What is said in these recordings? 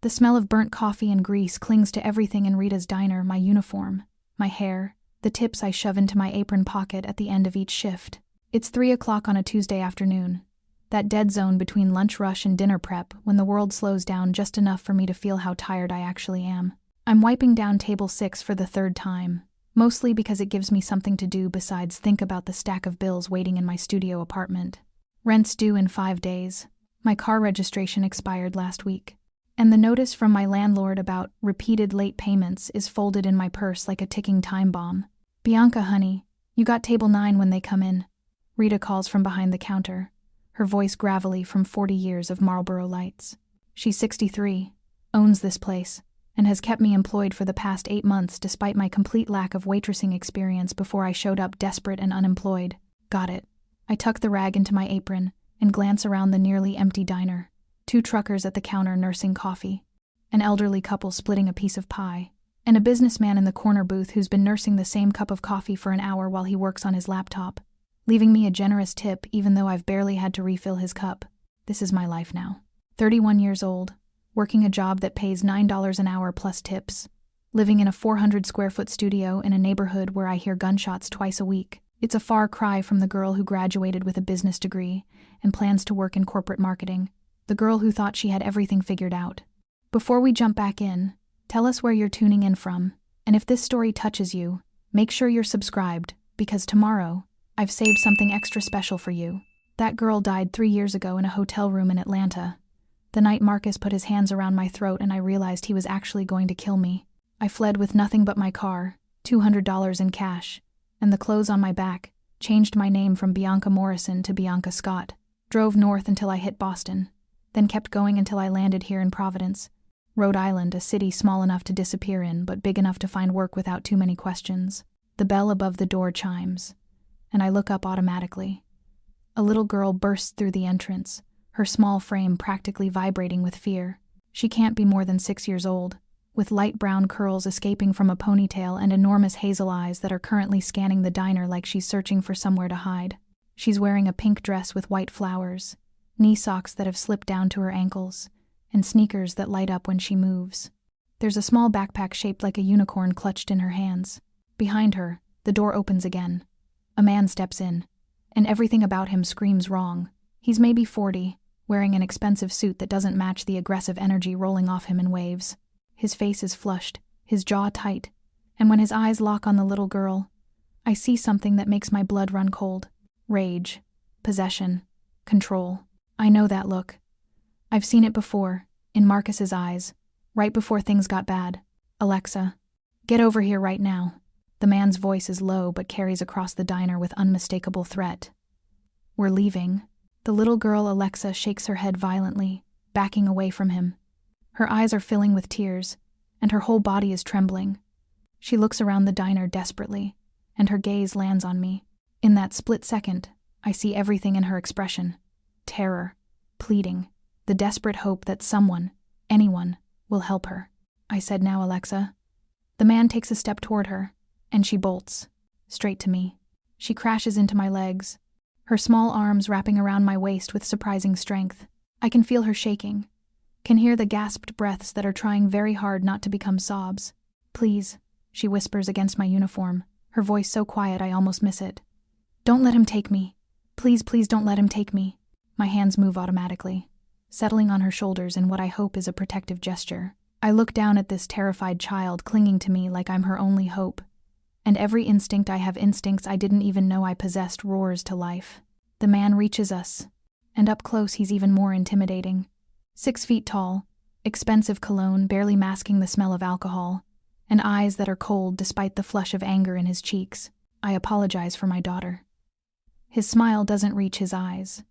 The smell of burnt coffee and grease clings to everything in Rita's diner: my uniform, my hair, the tips I shove into my apron pocket at the end of each shift. It's 3 o'clock on a Tuesday afternoon, that dead zone between lunch rush and dinner prep, when the world slows down just enough for me to feel how tired I actually am. I'm wiping down table 6 for the 3rd time, mostly because it gives me something to do besides think about the stack of bills waiting in my studio apartment. Rent's due in 5 days. My car registration expired last week. And the notice from my landlord about repeated late payments is folded in my purse like a ticking time bomb. "Bianca, honey, you got table 9 when they come in," Rita calls from behind the counter, her voice gravelly from 40 years of Marlboro Lights. She's 63, owns this place, and has kept me employed for the past 8 months despite my complete lack of waitressing experience before I showed up desperate and unemployed. Got it. I tuck the rag into my apron and glance around the nearly empty diner. 2 truckers at the counter nursing coffee, an elderly couple splitting a piece of pie, and a businessman in the corner booth who's been nursing the same cup of coffee for an hour while he works on his laptop, leaving me a generous tip even though I've barely had to refill his cup. This is my life now. 31 years old, working a job that pays $9 an hour plus tips, living in a 400-square-foot studio in a neighborhood where I hear gunshots twice a week. It's a far cry from the girl who graduated with a business degree and plans to work in corporate marketing, the girl who thought she had everything figured out. Before we jump back in, tell us where you're tuning in from, and if this story touches you, make sure you're subscribed, because tomorrow, I've saved something extra special for you. That girl died 3 years ago in a hotel room in Atlanta. The night Marcus put his hands around my throat and I realized he was actually going to kill me. I fled with nothing but my car, $200 in cash, and the clothes on my back, changed my name from Bianca Morrison to Bianca Scott, drove north until I hit Boston, then kept going until I landed here in Providence, Rhode Island, a city small enough to disappear in but big enough to find work without too many questions. The bell above the door chimes, and I look up automatically. A little girl bursts through the entrance, her small frame practically vibrating with fear. She can't be more than 6 years old, with light brown curls escaping from a ponytail and enormous hazel eyes that are currently scanning the diner like she's searching for somewhere to hide. She's wearing a pink dress with white flowers, knee socks that have slipped down to her ankles, and sneakers that light up when she moves. There's a small backpack shaped like a unicorn clutched in her hands. Behind her, the door opens again. A man steps in, and everything about him screams wrong. He's maybe 40, wearing an expensive suit that doesn't match the aggressive energy rolling off him in waves. His face is flushed, his jaw tight, and when his eyes lock on the little girl, I see something that makes my blood run cold. Rage, possession, control. I know that look. I've seen it before, in Marcus's eyes, right before things got bad. "Alexa, get over here right now." The man's voice is low but carries across the diner with unmistakable threat. "We're leaving." The little girl Alexa shakes her head violently, backing away from him. Her eyes are filling with tears, and her whole body is trembling. She looks around the diner desperately, and her gaze lands on me. In that split second, I see everything in her expression: terror, pleading, the desperate hope that someone, anyone, will help her. I said, "Now, Alexa." The man takes a step toward her, and she bolts, straight to me. She crashes into my legs, her small arms wrapping around my waist with surprising strength. I can feel her shaking, can hear the gasped breaths that are trying very hard not to become sobs. "Please," she whispers against my uniform, her voice so quiet I almost miss it. "Don't let him take me. Please, please don't let him take me." My hands move automatically, settling on her shoulders in what I hope is a protective gesture. I look down at this terrified child clinging to me like I'm her only hope, and every instinct I have, instincts I didn't even know I possessed, roars to life. The man reaches us, and up close he's even more intimidating. 6 feet tall, expensive cologne barely masking the smell of alcohol, and eyes that are cold despite the flush of anger in his cheeks. I apologize for my daughter. His smile doesn't reach his eyes.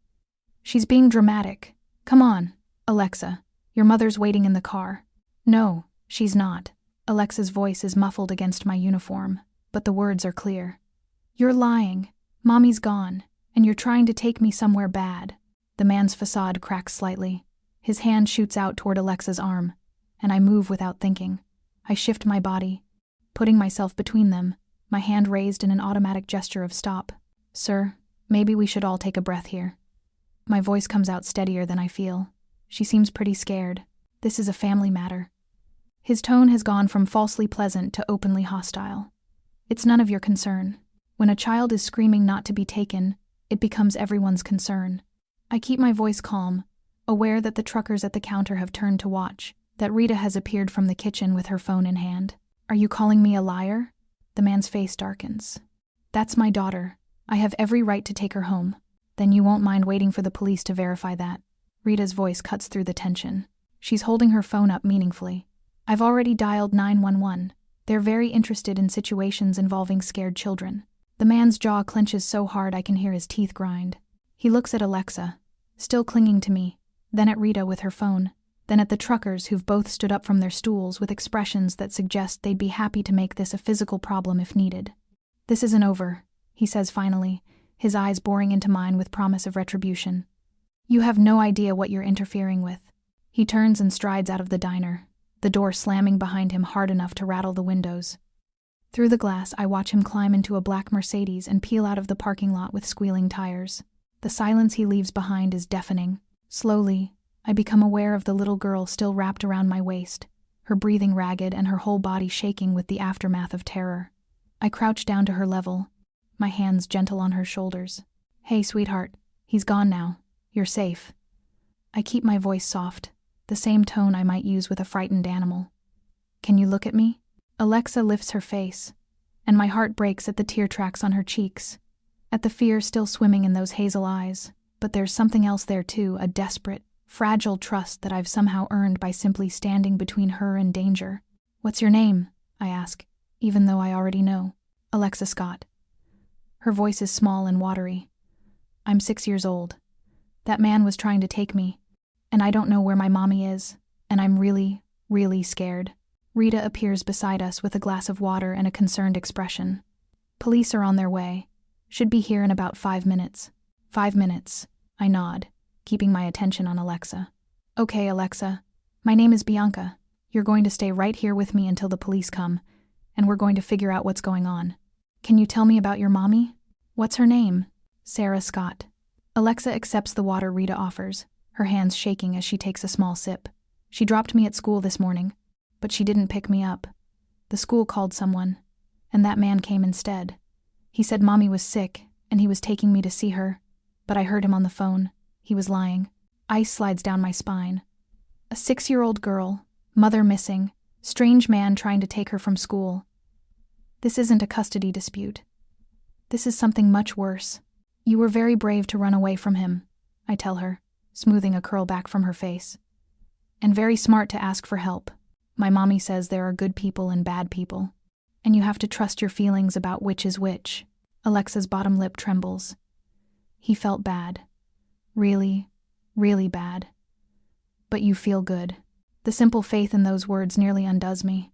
"She's being dramatic. Come on, Alexa. Your mother's waiting in the car." "No, she's not." Alexa's voice is muffled against my uniform, but the words are clear. "You're lying. Mommy's gone, and you're trying to take me somewhere bad." The man's facade cracks slightly. His hand shoots out toward Alexa's arm, and I move without thinking. I shift my body, putting myself between them, my hand raised in an automatic gesture of stop. "Sir, maybe we should all take a breath here." My voice comes out steadier than I feel. She seems pretty scared. This is a family matter." His tone has gone from falsely pleasant to openly hostile. "It's none of your concern. When a child is screaming not to be taken, it becomes everyone's concern." I keep my voice calm, aware that the truckers at the counter have turned to watch, that Rita has appeared from the kitchen with her phone in hand. "Are you calling me a liar?" The man's face darkens. "That's my daughter. I have every right to take her home." "Then you won't mind waiting for the police to verify that." Rita's voice cuts through the tension. She's holding her phone up meaningfully. "I've already dialed 911. They're very interested in situations involving scared children." The man's jaw clenches so hard I can hear his teeth grind. He looks at Alexa, still clinging to me, then at Rita with her phone, then at the truckers who've both stood up from their stools with expressions that suggest they'd be happy to make this a physical problem if needed. "This isn't over," he says finally, his eyes boring into mine with promise of retribution. "You have no idea what you're interfering with." He turns and strides out of the diner, the door slamming behind him hard enough to rattle the windows. Through the glass, I watch him climb into a black Mercedes and peel out of the parking lot with squealing tires. The silence he leaves behind is deafening. Slowly, I become aware of the little girl still wrapped around my waist, her breathing ragged and her whole body shaking with the aftermath of terror. I crouch down to her level, my hands gentle on her shoulders. "Hey, sweetheart, he's gone now. You're safe." I keep my voice soft, the same tone I might use with a frightened animal. "Can you look at me?" Alexa lifts her face, and my heart breaks at the tear tracks on her cheeks, at the fear still swimming in those hazel eyes. But there's something else there too, a desperate, fragile trust that I've somehow earned by simply standing between her and danger. "What's your name?" I ask, even though I already know. "Alexa Scott." Her voice is small and watery. "I'm 6 years old. That man was trying to take me, and I don't know where my mommy is, and I'm really, really scared." Rita appears beside us with a glass of water and a concerned expression. "Police are on their way. Should be here in about 5 minutes. 5 minutes, I nod, keeping my attention on Alexa. "Okay, Alexa. My name is Bianca. You're going to stay right here with me until the police come, and we're going to figure out what's going on. Can you tell me about your mommy?" "What's her name?" "Sarah Scott." Alexa accepts the water Rita offers, her hands shaking as she takes a small sip. "She dropped me at school this morning, but she didn't pick me up. The school called someone, and that man came instead. He said mommy was sick, and he was taking me to see her, but I heard him on the phone. He was lying." Ice slides down my spine. A 6-year-old girl, mother missing, strange man trying to take her from school. This isn't a custody dispute. This is something much worse. "You were very brave to run away from him," I tell her, smoothing a curl back from her face. "And very smart to ask for help. My mommy says there are good people and bad people, and you have to trust your feelings about which is which." Alexa's bottom lip trembles. "He felt bad. Really, really bad. But you feel good." The simple faith in those words nearly undoes me.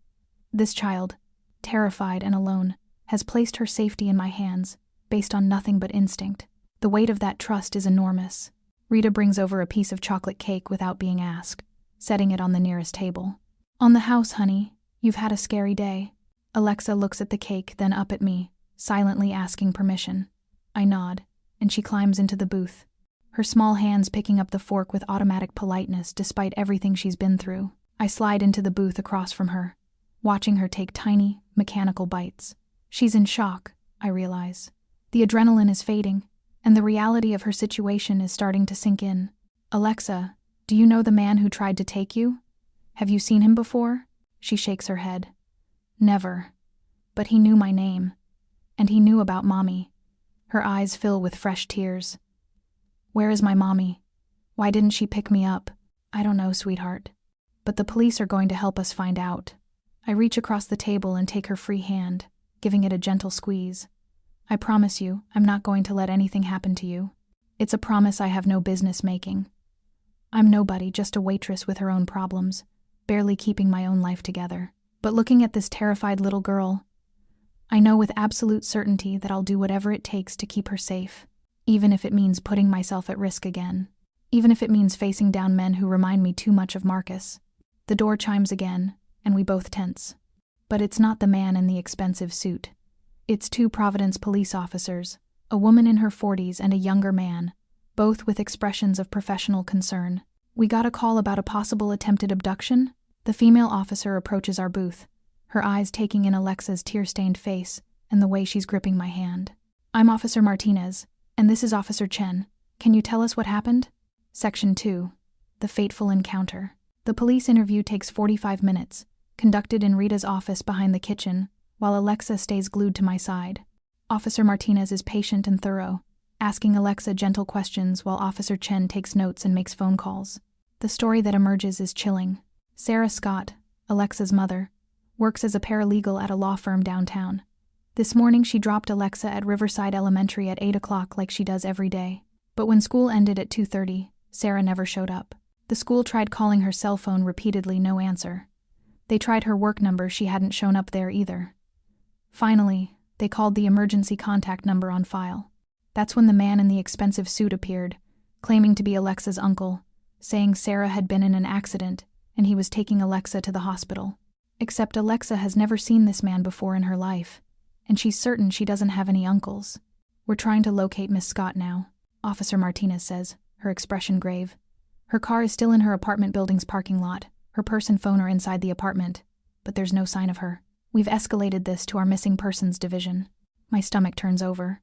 This child, terrified and alone, has placed her safety in my hands, based on nothing but instinct. The weight of that trust is enormous. Rita brings over a piece of chocolate cake without being asked, setting it on the nearest table. "On the house, honey. You've had a scary day." Alexa looks at the cake, then up at me, silently asking permission. I nod, and she climbs into the booth, her small hands picking up the fork with automatic politeness despite everything she's been through. I slide into the booth across from her, watching her take tiny, mechanical bites. She's in shock, I realize. The adrenaline is fading, and the reality of her situation is starting to sink in. "Alexa, do you know the man who tried to take you? Have you seen him before?" She shakes her head. "Never. But he knew my name. And he knew about mommy." Her eyes fill with fresh tears. "Where is my mommy? Why didn't she pick me up?" "I don't know, sweetheart. But the police are going to help us find out." I reach across the table and take her free hand, giving it a gentle squeeze. "I promise you, I'm not going to let anything happen to you. It's a promise I have no business making. I'm nobody, just a waitress with her own problems, barely keeping my own life together. But looking at this terrified little girl, I know with absolute certainty that I'll do whatever it takes to keep her safe, even if it means putting myself at risk again, even if it means facing down men who remind me too much of Marcus." The door chimes again, and we both tense. But it's not the man in the expensive suit. It's 2 Providence police officers, a woman in her 40s and a younger man, both with expressions of professional concern. "We got a call about a possible attempted abduction?" The female officer approaches our booth, her eyes taking in Alexa's tear-stained face and the way she's gripping my hand. "I'm Officer Martinez, and this is Officer Chen. Can you tell us what happened?" Section 2. The Fateful Encounter. The police interview takes 45 minutes, conducted in Rita's office behind the kitchen, while Alexa stays glued to my side. Officer Martinez is patient and thorough, asking Alexa gentle questions while Officer Chen takes notes and makes phone calls. The story that emerges is chilling. Sarah Scott, Alexa's mother, works as a paralegal at a law firm downtown. This morning she dropped Alexa at Riverside Elementary at 8 o'clock like she does every day. But when school ended at 2:30, Sarah never showed up. The school tried calling her cell phone repeatedly, no answer. They tried her work number, she hadn't shown up there either. Finally, they called the emergency contact number on file. That's when the man in the expensive suit appeared, claiming to be Alexa's uncle, saying Sarah had been in an accident and he was taking Alexa to the hospital. Except Alexa has never seen this man before in her life, and she's certain she doesn't have any uncles. "We're trying to locate Miss Scott now," Officer Martinez says, her expression grave. "Her car is still in her apartment building's parking lot. Her purse and phone are inside the apartment, but there's no sign of her. We've escalated this to our missing persons division." My stomach turns over.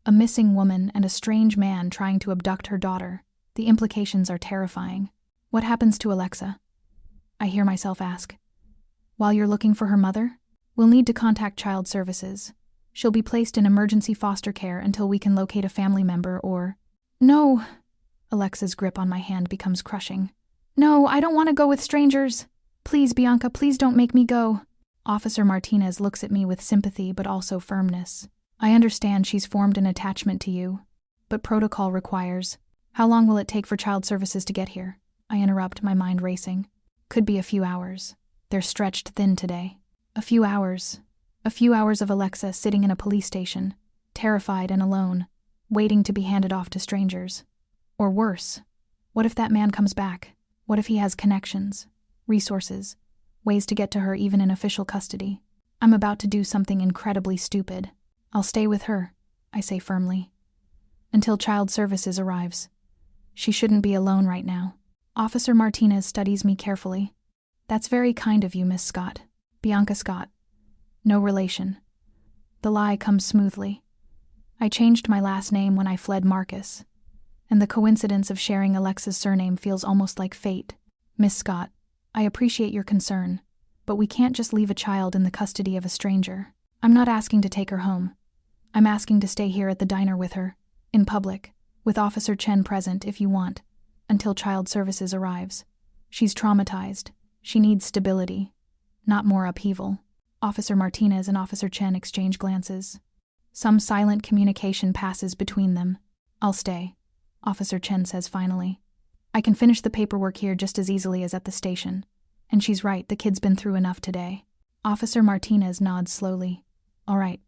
A missing woman and a strange man trying to abduct her daughter. The implications are terrifying. "What happens to Alexa?" I hear myself ask. "While you're looking for her mother? We'll need to contact child services. She'll be placed in emergency foster care until we can locate a family member or—" "No!" Alexa's grip on my hand becomes crushing. "No, I don't want to go with strangers. Please, Bianca, please don't make me go." Officer Martinez looks at me with sympathy but also firmness. "I understand she's formed an attachment to you, but protocol requires—" "How long will it take for child services to get here?" I interrupt, my mind racing. "Could be a few hours. They're stretched thin today." A few hours. A few hours of Alexa sitting in a police station, terrified and alone, waiting to be handed off to strangers. Or worse, what if that man comes back? What if he has connections, resources, ways to get to her even in official custody? I'm about to do something incredibly stupid. "I'll stay with her," I say firmly, "until child services arrives. She shouldn't be alone right now." Officer Martinez studies me carefully. "That's very kind of you, Miss Scott. Bianca Scott. No relation." The lie comes smoothly. I changed my last name when I fled Marcus, and the coincidence of sharing Alexa's surname feels almost like fate. "Miss Scott, I appreciate your concern, but we can't just leave a child in the custody of a stranger. I'm not asking to take her home. I'm asking to stay here at the diner with her, in public, with Officer Chen present if you want, until child services arrives. She's traumatized. She needs stability, not more upheaval." Officer Martinez and Officer Chen exchange glances. Some silent communication passes between them. "I'll stay," Officer Chen says finally. "I can finish the paperwork here just as easily as at the station. And she's right, the kid's been through enough today." Officer Martinez nods slowly. "All right.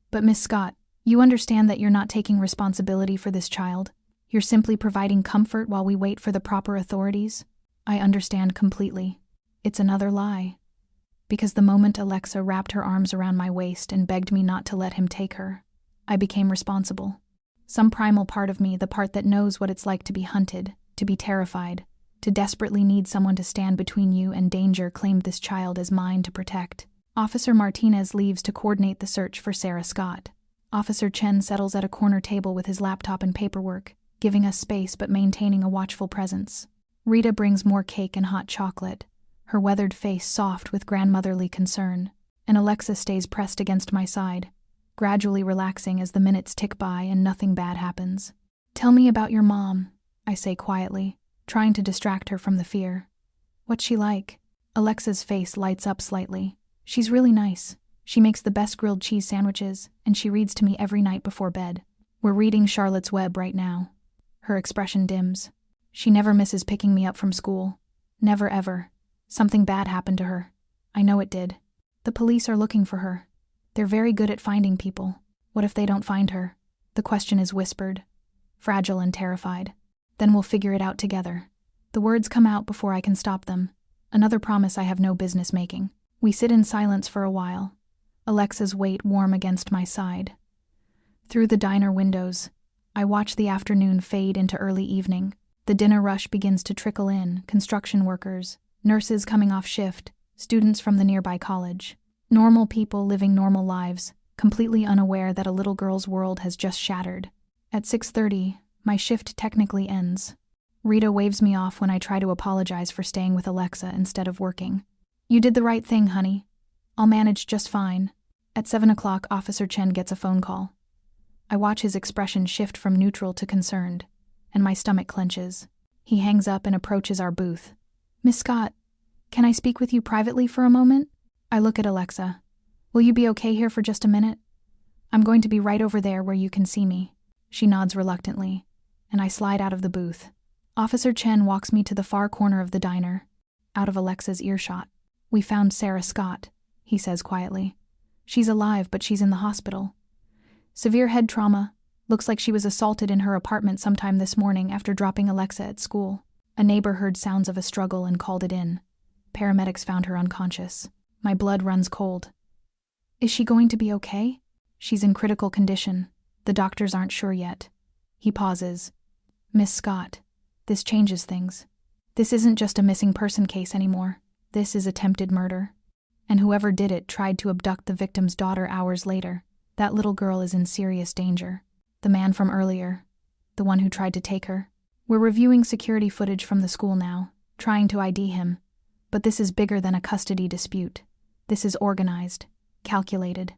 But Miss Scott, you understand that you're not taking responsibility for this child? You're simply providing comfort while we wait for the proper authorities?" I understand completely. It's another lie. Because the moment Alexa wrapped her arms around my waist and begged me not to let him take her, I became responsible. Some primal part of me, the part that knows what it's like to be hunted, to be terrified, to desperately need someone to stand between you and danger, claimed this child as mine to protect. Officer Martinez leaves to coordinate the search for Sarah Scott. Officer Chen settles at a corner table with his laptop and paperwork, giving us space but maintaining a watchful presence. Rita brings more cake and hot chocolate, her weathered face soft with grandmotherly concern, and Alexa stays pressed against my side, gradually relaxing as the minutes tick by and nothing bad happens. "Tell me about your mom," I say quietly, trying to distract her from the fear. "What's she like?" Alexa's face lights up slightly. "She's really nice. She makes the best grilled cheese sandwiches, and she reads to me every night before bed. We're reading Charlotte's Web right now." Her expression dims. "She never misses picking me up from school. Never ever. Something bad happened to her. I know it did. The police are looking for her. They're very good at finding people. What if they don't find her?" The question is whispered, fragile and terrified. "Then we'll figure it out together." The words come out before I can stop them. Another promise I have no business making. We sit in silence for a while, Alexa's weight warm against my side. Through the diner windows, I watch the afternoon fade into early evening. The dinner rush begins to trickle in, construction workers, nurses coming off shift, students from the nearby college. Normal people living normal lives, completely unaware that a little girl's world has just shattered. At 6:30, my shift technically ends. Rita waves me off when I try to apologize for staying with Alexa instead of working. "You did the right thing, honey. I'll manage just fine." At 7 o'clock, Officer Chen gets a phone call. I watch his expression shift from neutral to concerned, and my stomach clenches. He hangs up and approaches our booth. "Miss Scott, can I speak with you privately for a moment?" I look at Alexa. "Will you be okay here for just a minute? I'm going to be right over there where you can see me." She nods reluctantly, and I slide out of the booth. Officer Chen walks me to the far corner of the diner, out of Alexa's earshot. "We found Sarah Scott," he says quietly. "She's alive, but she's in the hospital. Severe head trauma. Looks like she was assaulted in her apartment sometime this morning after dropping Alexa at school. A neighbor heard sounds of a struggle and called it in. Paramedics found her unconscious. My blood runs cold. Is she going to be okay?" "She's in critical condition. The doctors aren't sure yet." He pauses. "Miss Scott, this changes things. This isn't just a missing person case anymore. This is attempted murder. And whoever did it tried to abduct the victim's daughter hours later. That little girl is in serious danger. The man from earlier, the one who tried to take her. We're reviewing security footage from the school now, trying to ID him. But this is bigger than a custody dispute. This is organized, calculated."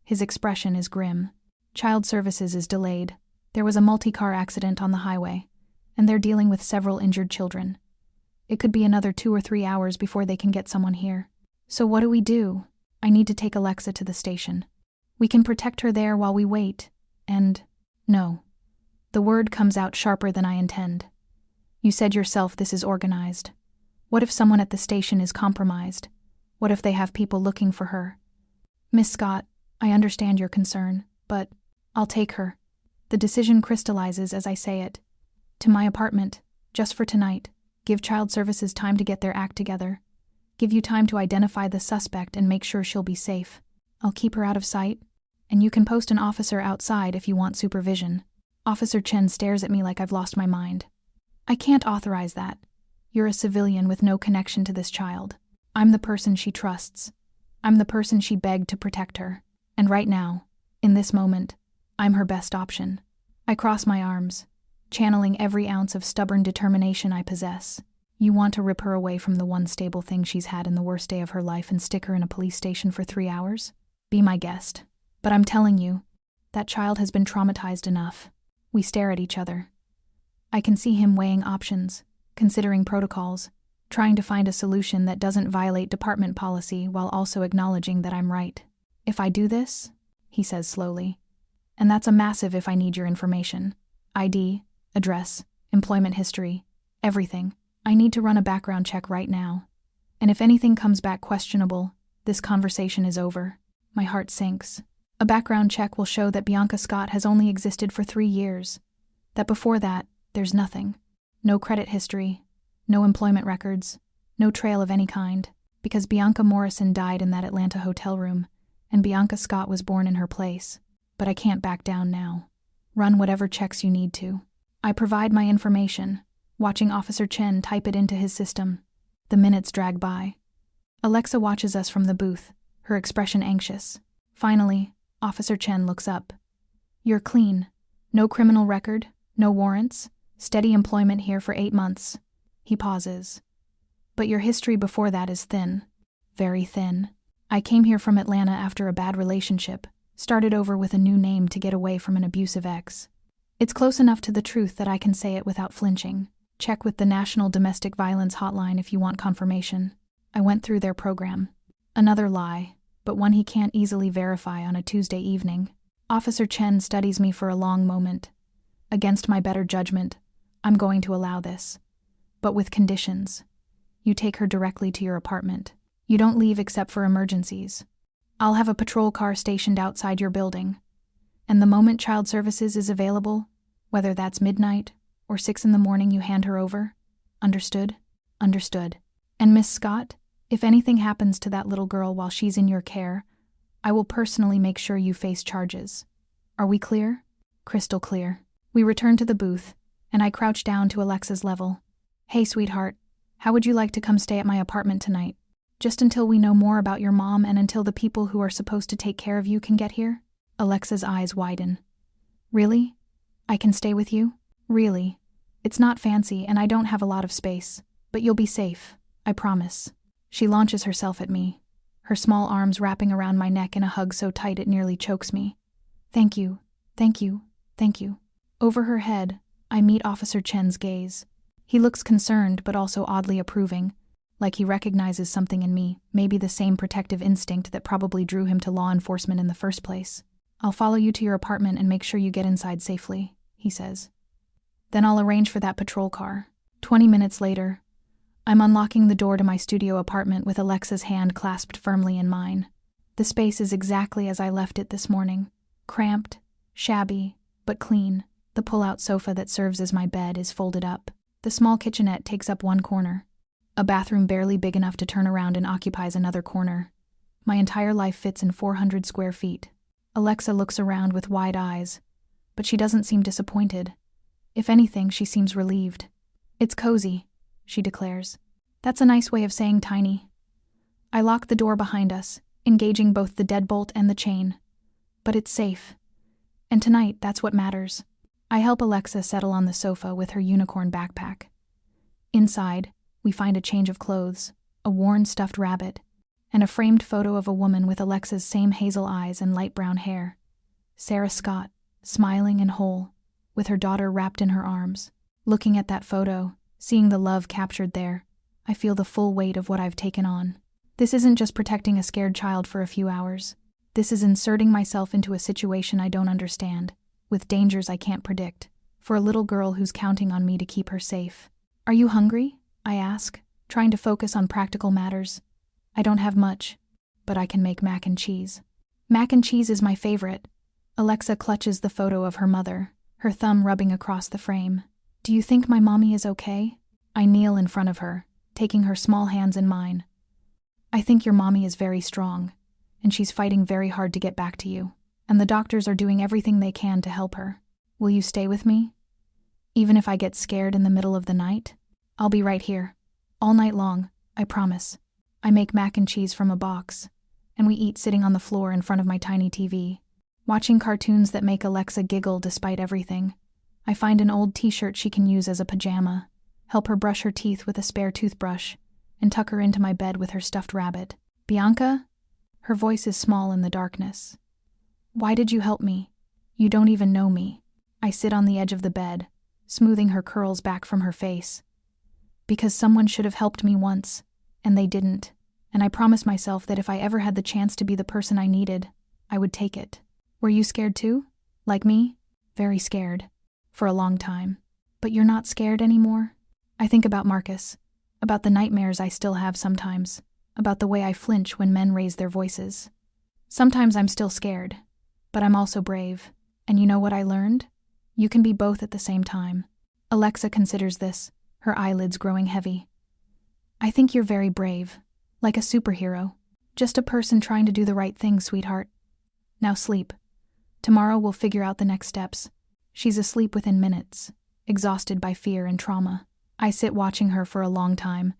His expression is grim. "Child services is delayed. There was a multi-car accident on the highway, and they're dealing with several injured children. It could be another 2 or 3 hours before they can get someone here. So what do we do? I need to take Alexa to the station. We can protect her there while we wait, and..." "No." The word comes out sharper than I intend. "You said yourself this is organized. What if someone at the station is compromised? What if they have people looking for her?" "Miss Scott, I understand your concern, but I'll take her." The decision crystallizes as I say it. "To my apartment, just for tonight. Give child services time to get their act together. Give you time to identify the suspect and make sure she'll be safe. I'll keep her out of sight, and you can post an officer outside if you want supervision." Officer Chen stares at me like I've lost my mind. "I can't authorize that. You're a civilian with no connection to this child. I'm the person she trusts. I'm the person she begged to protect her. And right now, in this moment, I'm her best option." I cross my arms, channeling every ounce of stubborn determination I possess. "You want to rip her away from the one stable thing she's had in the worst day of her life and stick her in a police station for 3 hours? Be my guest. But I'm telling you, that child has been traumatized enough." We stare at each other. I can see him weighing options, considering protocols, trying to find a solution that doesn't violate department policy while also acknowledging that I'm right. "If I do this," he says slowly, "and that's a massive if I need your information. ID, address, employment history, everything. I need to run a background check right now. And if anything comes back questionable, this conversation is over." My heart sinks. A background check will show that Bianca Scott has only existed for 3 years. That before that, there's nothing. No credit history, no employment records, no trail of any kind. Because Bianca Morrison died in that Atlanta hotel room, and Bianca Scott was born in her place. But I can't back down now. Run whatever checks you need to. I provide my information, watching Officer Chen type it into his system. The minutes drag by. Alexa watches us from the booth, her expression anxious. Finally, Officer Chen looks up. "You're clean. No criminal record, no warrants, steady employment here for 8 months. He pauses. "But your history before that is thin. Very thin. I came here from Atlanta after a bad relationship, started over with a new name to get away from an abusive ex. It's close enough to the truth that I can say it without flinching. Check with the National Domestic Violence Hotline if you want confirmation. I went through their program." Another lie, but one he can't easily verify on a Tuesday evening. Officer Chen studies me for a long moment. "Against my better judgment, I'm going to allow this. But with conditions. You take her directly to your apartment. You don't leave except for emergencies. I'll have a patrol car stationed outside your building. And the moment child services is available, whether that's midnight or 6 in the morning, you hand her over. Understood?" "Understood. And Miss Scott, if anything happens to that little girl while she's in your care, I will personally make sure you face charges. Are we clear?" "Crystal clear." We return to the booth, and I crouch down to Alexa's level. "Hey, sweetheart, how would you like to come stay at my apartment tonight? Just until we know more about your mom and until the people who are supposed to take care of you can get here?" Alexa's eyes widen. "Really? I can stay with you? Really? It's not fancy and I don't have a lot of space, but you'll be safe, I promise." She launches herself at me, her small arms wrapping around my neck in a hug so tight it nearly chokes me. "Thank you, thank you, thank you." Over her head, I meet Officer Chen's gaze. He looks concerned but also oddly approving, like he recognizes something in me, maybe the same protective instinct that probably drew him to law enforcement in the first place. "I'll follow you to your apartment and make sure you get inside safely," he says. "Then I'll arrange for that patrol car." 20 minutes later, I'm unlocking the door to my studio apartment with Alexa's hand clasped firmly in mine. The space is exactly as I left it this morning. Cramped, shabby, but clean. The pull-out sofa that serves as my bed is folded up. The small kitchenette takes up one corner. A bathroom barely big enough to turn around and occupies another corner. My entire life fits in 400 square feet. Alexa looks around with wide eyes, but she doesn't seem disappointed. If anything, she seems relieved. "It's cozy," she declares. "That's a nice way of saying tiny." I lock the door behind us, engaging both the deadbolt and the chain. But it's safe. And tonight, that's what matters. I help Alexa settle on the sofa with her unicorn backpack. Inside, we find a change of clothes, a worn stuffed rabbit, and a framed photo of a woman with Alexa's same hazel eyes and light brown hair. Sarah Scott, smiling and whole, with her daughter wrapped in her arms. Looking at that photo, seeing the love captured there, I feel the full weight of what I've taken on. This isn't just protecting a scared child for a few hours. This is inserting myself into a situation I don't understand, with dangers I can't predict, for a little girl who's counting on me to keep her safe. "Are you hungry?" I ask, trying to focus on practical matters. I don't have much, but I can make mac and cheese. Mac and cheese is my favorite. Alexa clutches the photo of her mother, her thumb rubbing across the frame. "Do you think my mommy is okay?" I kneel in front of her, taking her small hands in mine. "I think your mommy is very strong, and she's fighting very hard to get back to you, and the doctors are doing everything they can to help her. Will you stay with me? Even if I get scared in the middle of the night? I'll be right here, all night long, I promise." I make mac and cheese from a box, and we eat sitting on the floor in front of my tiny TV, watching cartoons that make Alexa giggle despite everything. I find an old t-shirt she can use as a pajama, help her brush her teeth with a spare toothbrush, and tuck her into my bed with her stuffed rabbit. "Bianca?" Her voice is small in the darkness. "Why did you help me? You don't even know me." I sit on the edge of the bed, smoothing her curls back from her face. "Because someone should have helped me once, and they didn't, and I promised myself that if I ever had the chance to be the person I needed, I would take it." "Were you scared too? Like me?" "Very scared. For a long time." "But you're not scared anymore?" I think about Marcus, about the nightmares I still have sometimes, about the way I flinch when men raise their voices. Sometimes I'm still scared, but I'm also brave. And you know what I learned? You can be both at the same time. Alexa considers this, her eyelids growing heavy. "I think you're very brave, like a superhero. Just a person trying to do the right thing, sweetheart. Now sleep. Tomorrow we'll figure out the next steps." She's asleep within minutes, exhausted by fear and trauma. I sit watching her for a long time,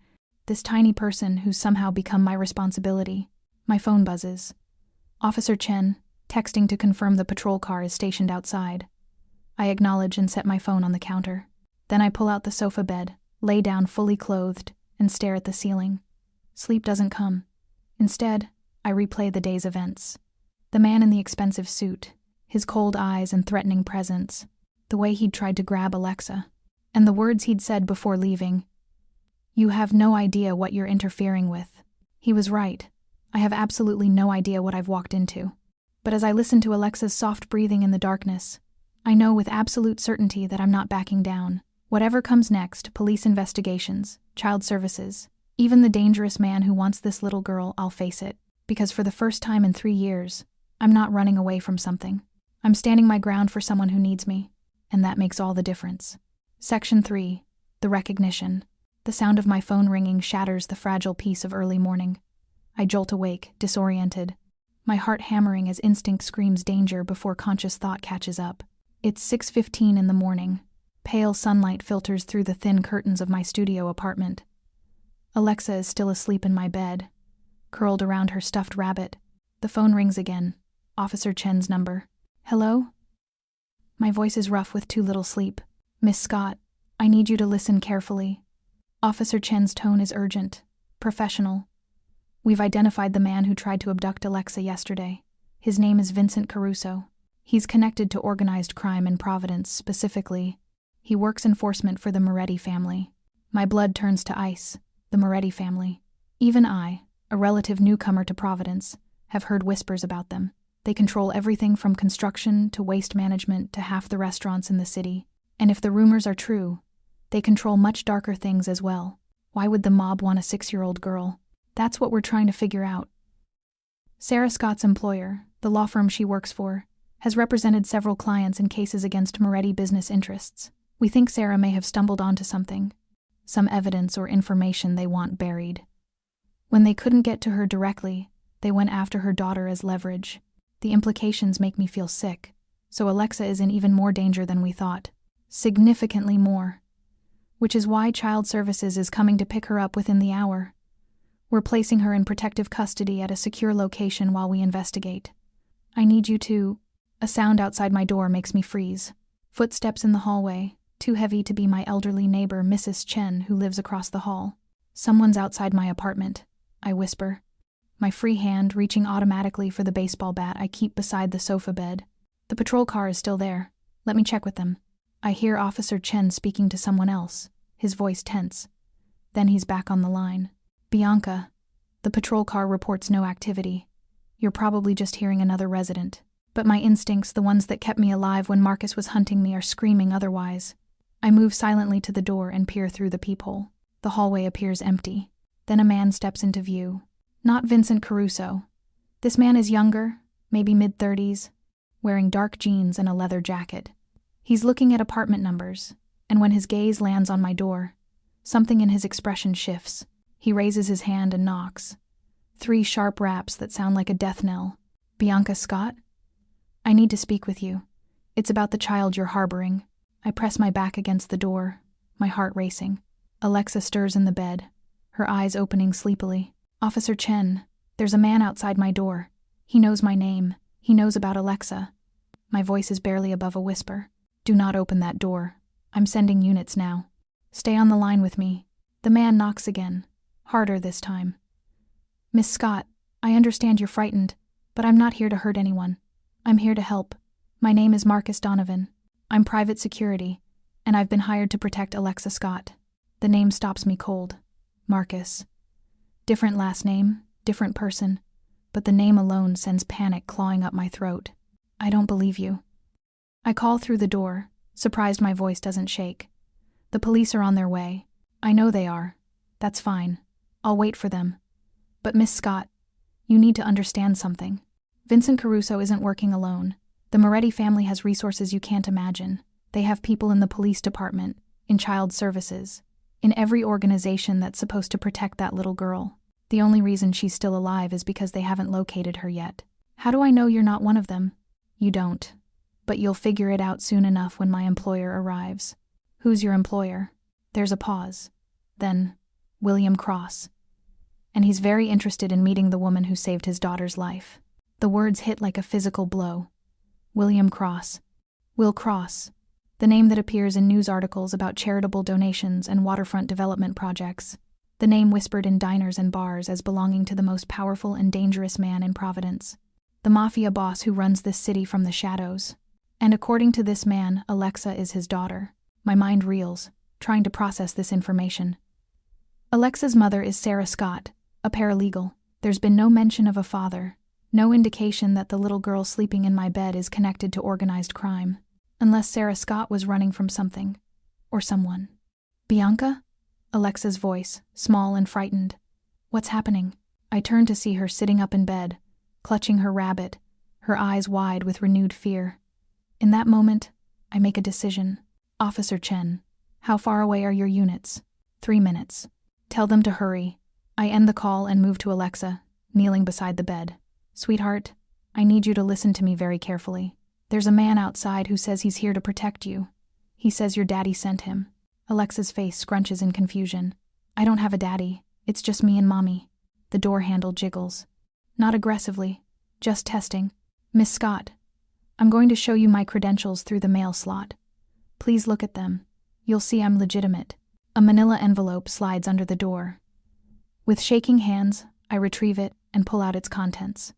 this tiny person who's somehow become my responsibility. My phone buzzes. Officer Chen, texting to confirm the patrol car is stationed outside. I acknowledge and set my phone on the counter. Then I pull out the sofa bed, lay down fully clothed, and stare at the ceiling. Sleep doesn't come. Instead, I replay the day's events. The man in the expensive suit, his cold eyes and threatening presence, the way he'd tried to grab Alexa, and the words he'd said before leaving. "You have no idea what you're interfering with." He was right. I have absolutely no idea what I've walked into. But as I listen to Alexa's soft breathing in the darkness, I know with absolute certainty that I'm not backing down. Whatever comes next, police investigations, child services, even the dangerous man who wants this little girl, I'll face it. Because for the first time in 3 years, I'm not running away from something. I'm standing my ground for someone who needs me, and that makes all the difference. Section 3. The recognition. The sound of my phone ringing shatters the fragile peace of early morning. I jolt awake, disoriented, my heart hammering as instinct screams danger before conscious thought catches up. It's 6:15 in the morning. Pale sunlight filters through the thin curtains of my studio apartment. Alexa is still asleep in my bed, curled around her stuffed rabbit. The phone rings again. Officer Chen's number. Hello? My voice is rough with too little sleep. Miss Scott, I need you to listen carefully. Officer Chen's tone is urgent, professional. We've identified the man who tried to abduct Alexa yesterday. His name is Vincent Caruso. He's connected to organized crime in Providence, specifically. He works enforcement for the Moretti family. My blood turns to ice. The Moretti family. Even I, a relative newcomer to Providence, have heard whispers about them. They control everything from construction to waste management to half the restaurants in the city. And if the rumors are true, they control much darker things as well. Why would the mob want a 6-year-old girl? That's what we're trying to figure out. Sarah Scott's employer, the law firm she works for, has represented several clients in cases against Moretti business interests. We think Sarah may have stumbled onto something, some evidence or information they want buried. When they couldn't get to her directly, they went after her daughter as leverage. The implications make me feel sick, so Alexa is in even more danger than we thought. Significantly more. Which is why Child Services is coming to pick her up within the hour. We're placing her in protective custody at a secure location while we investigate. I need you to... A sound outside my door makes me freeze. Footsteps in the hallway, too heavy to be my elderly neighbor, Mrs. Chen, who lives across the hall. Someone's outside my apartment, I whisper. My free hand reaching automatically for the baseball bat I keep beside the sofa bed. The patrol car is still there. Let me check with them. I hear Officer Chen speaking to someone else, his voice tense. Then he's back on the line. Bianca, the patrol car reports no activity. You're probably just hearing another resident. But my instincts, the ones that kept me alive when Marcus was hunting me, are screaming otherwise. I move silently to the door and peer through the peephole. The hallway appears empty. Then a man steps into view. Not Vincent Caruso. This man is younger, maybe mid-30s, wearing dark jeans and a leather jacket. He's looking at apartment numbers, and when his gaze lands on my door, something in his expression shifts. He raises his hand and knocks. 3 sharp raps that sound like a death knell. Bianca Scott? I need to speak with you. It's about the child you're harboring. I press my back against the door, my heart racing. Alexa stirs in the bed, her eyes opening sleepily. Officer Chen, there's a man outside my door. He knows my name. He knows about Alexa. My voice is barely above a whisper. Do not open that door. I'm sending units now. Stay on the line with me. The man knocks again, harder this time. Miss Scott, I understand you're frightened, but I'm not here to hurt anyone. I'm here to help. My name is Marcus Donovan. I'm private security, and I've been hired to protect Alexa Scott. The name stops me cold. Marcus. Different last name, different person, but the name alone sends panic clawing up my throat. I don't believe you. I call through the door, surprised my voice doesn't shake. The police are on their way. I know they are. That's fine. I'll wait for them. But Miss Scott, you need to understand something. Vincent Caruso isn't working alone. The Moretti family has resources you can't imagine. They have people in the police department, in child services, in every organization that's supposed to protect that little girl. The only reason she's still alive is because they haven't located her yet. How do I know you're not one of them? You don't. But you'll figure it out soon enough when my employer arrives. Who's your employer? There's a pause. Then, William Cross. And he's very interested in meeting the woman who saved his daughter's life. The words hit like a physical blow. William Cross. Will Cross. The name that appears in news articles about charitable donations and waterfront development projects. The name whispered in diners and bars as belonging to the most powerful and dangerous man in Providence. The Mafia boss who runs this city from the shadows. And according to this man, Alexa is his daughter. My mind reels, trying to process this information. Alexa's mother is Sarah Scott, a paralegal. There's been no mention of a father. No indication that the little girl sleeping in my bed is connected to organized crime, unless Sarah Scott was running from something, or someone. Bianca? Alexa's voice, small and frightened. What's happening? I turn to see her sitting up in bed, clutching her rabbit, her eyes wide with renewed fear. In that moment, I make a decision. Officer Chen, how far away are your units? 3 minutes. Tell them to hurry. I end the call and move to Alexa, kneeling beside the bed. Sweetheart, I need you to listen to me very carefully. There's a man outside who says he's here to protect you. He says your daddy sent him. Alexa's face scrunches in confusion. I don't have a daddy. It's just me and Mommy. The door handle jiggles. Not aggressively, just testing. Miss Scott, I'm going to show you my credentials through the mail slot. Please look at them. You'll see I'm legitimate. A manila envelope slides under the door. With shaking hands, I retrieve it and pull out its contents.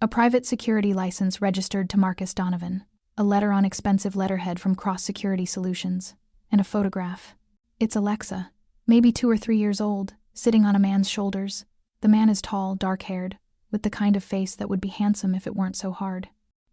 A private security license registered to Marcus Donovan, a letter on expensive letterhead from Cross Security Solutions, and a photograph. It's Alexa, maybe 2 or 3 years old, sitting on a man's shoulders. The man is tall, dark-haired, with the kind of face that would be handsome if it weren't so hard.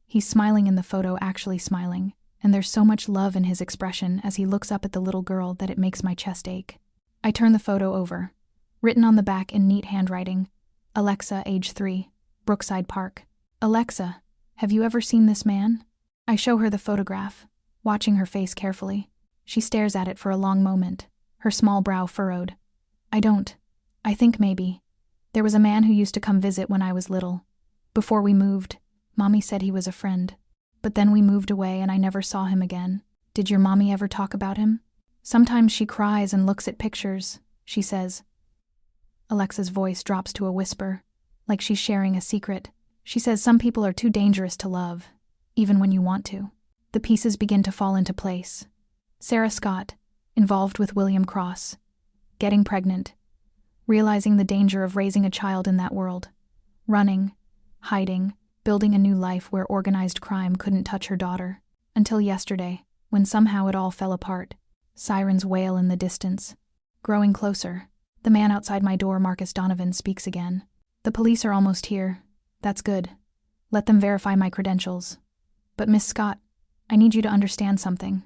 He's smiling in the photo, actually smiling, and there's so much love in his expression as he looks up at the little girl that it makes my chest ache. I turn the photo over. Written on the back in neat handwriting, Alexa, age 3, Brookside Park. Alexa, have you ever seen this man? I show her the photograph, watching her face carefully. She stares at it for a long moment, her small brow furrowed. I think maybe. There was a man who used to come visit when I was little. Before we moved, Mommy said he was a friend. But then we moved away and I never saw him again. Did your mommy ever talk about him? Sometimes she cries and looks at pictures, she says. Alexa's voice drops to a whisper, like she's sharing a secret. She says some people are too dangerous to love, even when you want to. The pieces begin to fall into place. Sarah Scott, involved with William Cross, getting pregnant, realizing the danger of raising a child in that world, running, hiding, building a new life where organized crime couldn't touch her daughter. Until yesterday, when somehow it all fell apart. Sirens wail in the distance. Growing closer, the man outside my door, Marcus Donovan, speaks again. The police are almost here. That's good. Let them verify my credentials. But Miss Scott, I need you to understand something.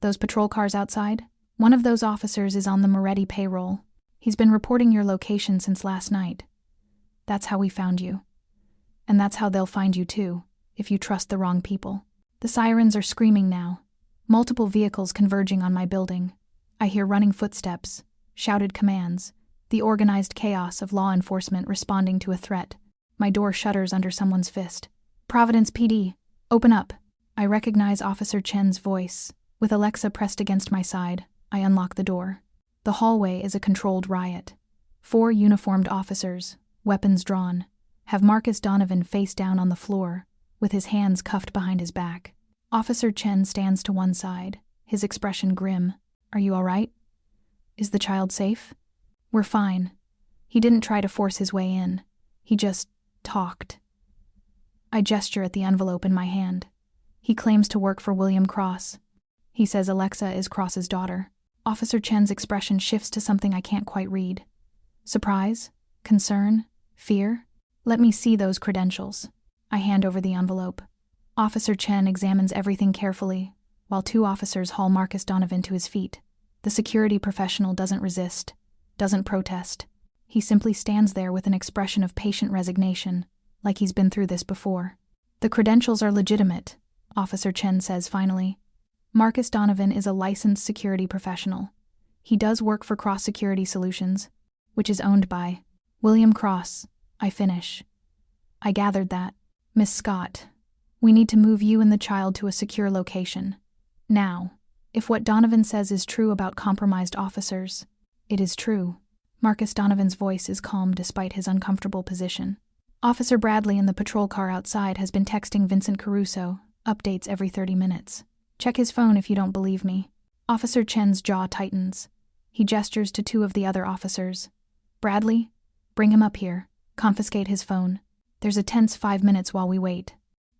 Those patrol cars outside? One of those officers is on the Moretti payroll. He's been reporting your location since last night. That's how we found you. And that's how they'll find you too, if you trust the wrong people. The sirens are screaming now. Multiple vehicles converging on my building. I hear running footsteps, shouted commands, the organized chaos of law enforcement responding to a threat. My door shudders under someone's fist. Providence PD, open up. I recognize Officer Chen's voice. With Alexa pressed against my side, I unlock the door. The hallway is a controlled riot. 4 uniformed officers, weapons drawn, have Marcus Donovan face down on the floor, with his hands cuffed behind his back. Officer Chen stands to one side, his expression grim. Are you all right? Is the child safe? We're fine. He didn't try to force his way in. He just talked. I gesture at the envelope in my hand. He claims to work for William Cross. He says Alexa is Cross's daughter. Officer Chen's expression shifts to something I can't quite read. Surprise? Concern? Fear? Let me see those credentials. I hand over the envelope. Officer Chen examines everything carefully, while 2 officers haul Marcus Donovan to his feet. The security professional doesn't resist, doesn't protest. He simply stands there with an expression of patient resignation, like he's been through this before. The credentials are legitimate, Officer Chen says finally. Marcus Donovan is a licensed security professional. He does work for Cross Security Solutions, which is owned by William Cross. I finish. I gathered that. Miss Scott, we need to move you and the child to a secure location. Now, if what Donovan says is true about compromised officers, it is true. Marcus Donovan's voice is calm despite his uncomfortable position. Officer Bradley in the patrol car outside has been texting Vincent Caruso, updates every 30 minutes. Check his phone if you don't believe me. Officer Chen's jaw tightens. He gestures to 2 of the other officers. Bradley, bring him up here. Confiscate his phone. There's a tense 5 minutes while we wait.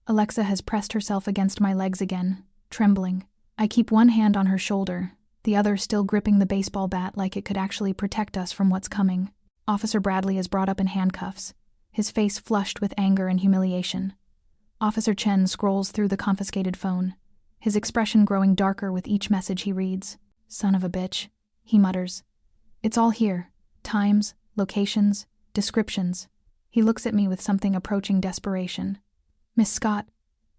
Alexa has pressed herself against my legs again, trembling. I keep one hand on her shoulder, the other still gripping the baseball bat like it could actually protect us from what's coming. Officer Bradley is brought up in handcuffs, his face flushed with anger and humiliation. Officer Chen scrolls through the confiscated phone, his expression growing darker with each message he reads. Son of a bitch, he mutters. It's all here. Times, locations, descriptions. He looks at me with something approaching desperation. Miss Scott,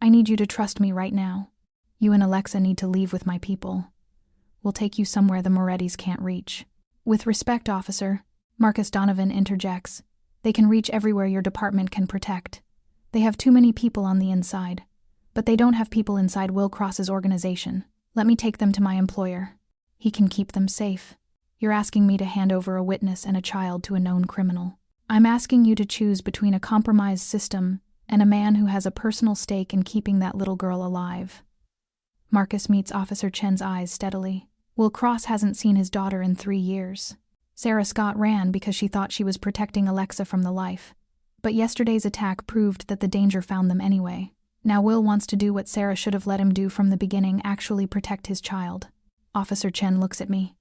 I need you to trust me right now. You and Alexa need to leave with my people. We'll take you somewhere the Morettis can't reach. With respect, officer, Marcus Donovan interjects. They can reach everywhere your department can protect. They have too many people on the inside. But they don't have people inside Will Cross's organization. Let me take them to my employer. He can keep them safe. You're asking me to hand over a witness and a child to a known criminal. I'm asking you to choose between a compromised system and a man who has a personal stake in keeping that little girl alive. Marcus meets Officer Chen's eyes steadily. Will Cross hasn't seen his daughter in 3 years. Sarah Scott ran because she thought she was protecting Alexa from the life. But yesterday's attack proved that the danger found them anyway. Now Will wants to do what Sarah should have let him do from the beginning, actually protect his child. Officer Chen looks at me.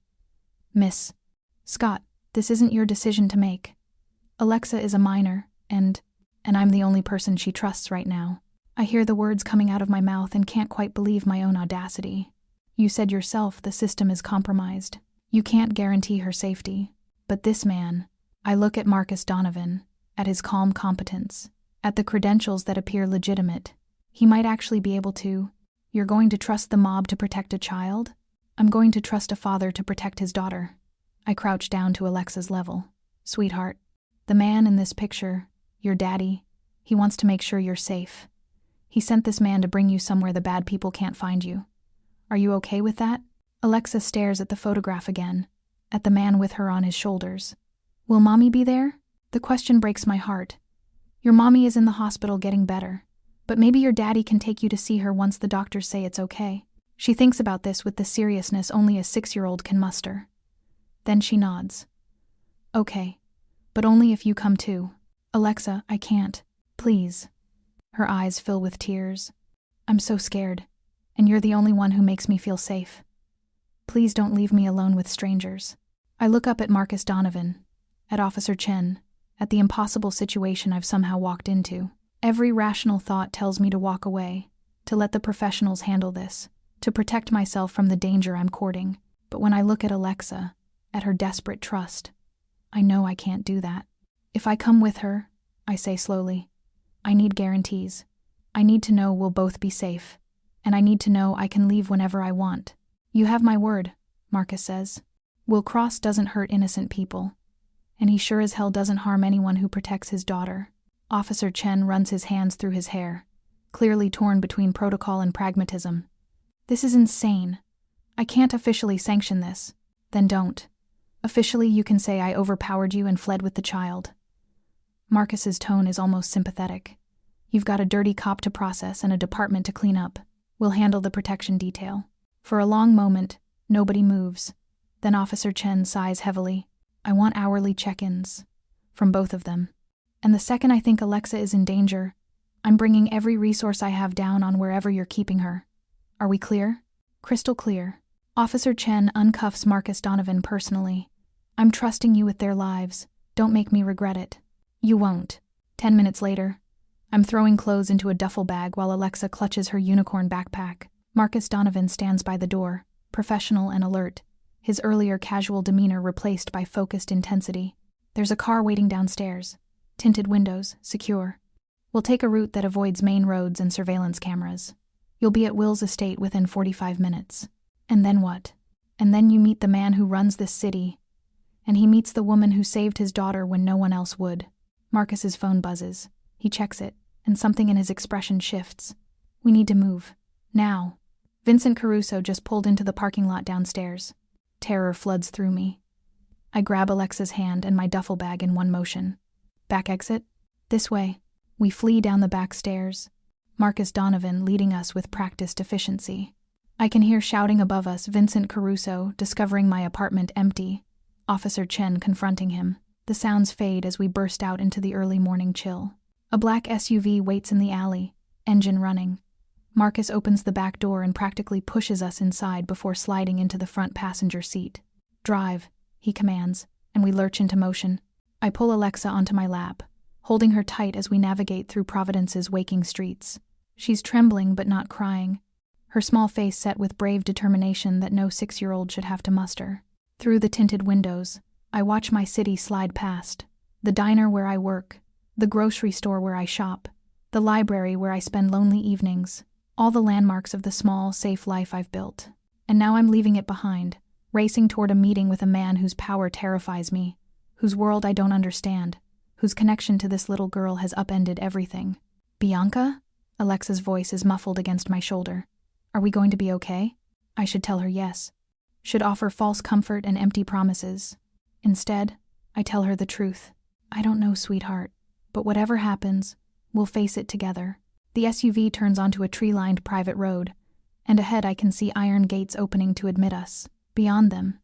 Miss Scott, this isn't your decision to make. Alexa is a minor, and I'm the only person she trusts right now. I hear the words coming out of my mouth and can't quite believe my own audacity. You said yourself the system is compromised. You can't guarantee her safety. But this man, I look at Marcus Donovan, at his calm competence, at the credentials that appear legitimate. He might actually be able to. You're going to trust the mob to protect a child? I'm going to trust a father to protect his daughter. I crouch down to Alexa's level. Sweetheart, the man in this picture, your daddy, he wants to make sure you're safe. He sent this man to bring you somewhere the bad people can't find you. Are you okay with that? Alexa stares at the photograph again, at the man with her on his shoulders. Will mommy be there? The question breaks my heart. Your mommy is in the hospital getting better, but maybe your daddy can take you to see her once the doctors say it's okay. She thinks about this with the seriousness only a 6-year-old can muster. Then she nods. Okay, but only if you come too. Alexa, I can't. Please. Her eyes fill with tears. I'm so scared, and you're the only one who makes me feel safe. Please don't leave me alone with strangers. I look up at Marcus Donovan, at Officer Chen, at the impossible situation I've somehow walked into. Every rational thought tells me to walk away, to let the professionals handle this, to protect myself from the danger I'm courting. But when I look at Alexa, at her desperate trust, I know I can't do that. If I come with her, I say slowly, I need guarantees. I need to know we'll both be safe, and I need to know I can leave whenever I want. You have my word, Marcus says. Will Cross doesn't hurt innocent people, and he sure as hell doesn't harm anyone who protects his daughter. Officer Chen runs his hands through his hair, clearly torn between protocol and pragmatism. This is insane. I can't officially sanction this. Then don't. Officially, you can say I overpowered you and fled with the child. Marcus's tone is almost sympathetic. You've got a dirty cop to process and a department to clean up. We'll handle the protection detail. For a long moment, nobody moves. Then Officer Chen sighs heavily. I want hourly check-ins. From both of them. And the second I think Alexa is in danger, I'm bringing every resource I have down on wherever you're keeping her. Are we clear? Crystal clear. Officer Chen uncuffs Marcus Donovan personally. I'm trusting you with their lives. Don't make me regret it. You won't. 10 minutes later, I'm throwing clothes into a duffel bag while Alexa clutches her unicorn backpack. Marcus Donovan stands by the door, professional and alert, his earlier casual demeanor replaced by focused intensity. There's a car waiting downstairs. Tinted windows, secure. We'll take a route that avoids main roads and surveillance cameras. You'll be at Will's estate within 45 minutes. And then what? And then you meet the man who runs this city, and he meets the woman who saved his daughter when no one else would. Marcus's phone buzzes. He checks it, and something in his expression shifts. We need to move. Now. Vincent Caruso just pulled into the parking lot downstairs. Terror floods through me. I grab Alexa's hand and my duffel bag in one motion. Back exit? This way. We flee down the back stairs. Marcus Donovan leading us with practiced efficiency. I can hear shouting above us Vincent Caruso discovering my apartment empty. Officer Chen confronting him. The sounds fade as we burst out into the early morning chill. A black SUV waits in the alley, engine running. Marcus opens the back door and practically pushes us inside before sliding into the front passenger seat. Drive, he commands, and we lurch into motion. I pull Alexa onto my lap, holding her tight as we navigate through Providence's waking streets. She's trembling but not crying, her small face set with brave determination that no 6-year-old should have to muster. Through the tinted windows, I watch my city slide past. The diner where I work, the grocery store where I shop, the library where I spend lonely evenings, all the landmarks of the small, safe life I've built. And now I'm leaving it behind, racing toward a meeting with a man whose power terrifies me, whose world I don't understand, whose connection to this little girl has upended everything. Bianca? Alexa's voice is muffled against my shoulder. Are we going to be okay? I should tell her yes. Should offer false comfort and empty promises. Instead, I tell her the truth. I don't know, sweetheart, but whatever happens, we'll face it together. The SUV turns onto a tree-lined private road, and ahead I can see iron gates opening to admit us. Beyond them,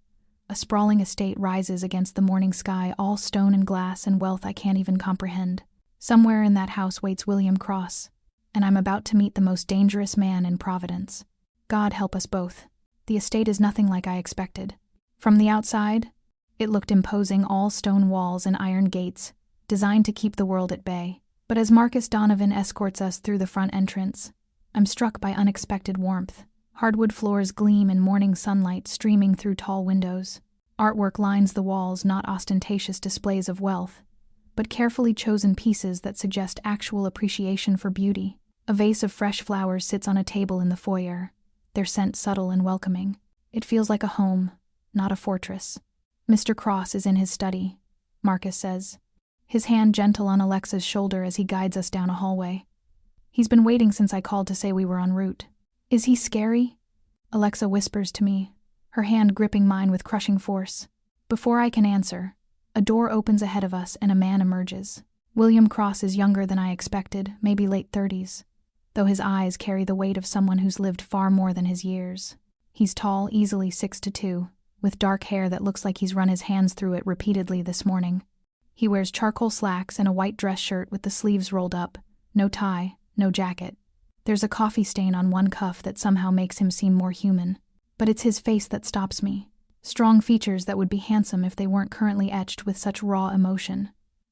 a sprawling estate rises against the morning sky, all stone and glass and wealth I can't even comprehend. Somewhere in that house waits William Cross, and I'm about to meet the most dangerous man in Providence. God help us both. The estate is nothing like I expected. From the outside, it looked imposing, all stone walls and iron gates, designed to keep the world at bay. But as Marcus Donovan escorts us through the front entrance, I'm struck by unexpected warmth. Hardwood floors gleam in morning sunlight streaming through tall windows. Artwork lines the walls, not ostentatious displays of wealth, but carefully chosen pieces that suggest actual appreciation for beauty. A vase of fresh flowers sits on a table in the foyer, their scent subtle and welcoming. It feels like a home, not a fortress. Mr. Cross is in his study, Marcus says, his hand gentle on Alexa's shoulder as he guides us down a hallway. He's been waiting since I called to say we were en route. Is he scary? Alexa whispers to me, her hand gripping mine with crushing force. Before I can answer, a door opens ahead of us and a man emerges. William Cross is younger than I expected, maybe late 30s, though his eyes carry the weight of someone who's lived far more than his years. He's tall, easily 6'2", with dark hair that looks like he's run his hands through it repeatedly this morning. He wears charcoal slacks and a white dress shirt with the sleeves rolled up, no tie, no jacket. There's a coffee stain on one cuff that somehow makes him seem more human. But it's his face that stops me. Strong features that would be handsome if they weren't currently etched with such raw emotion.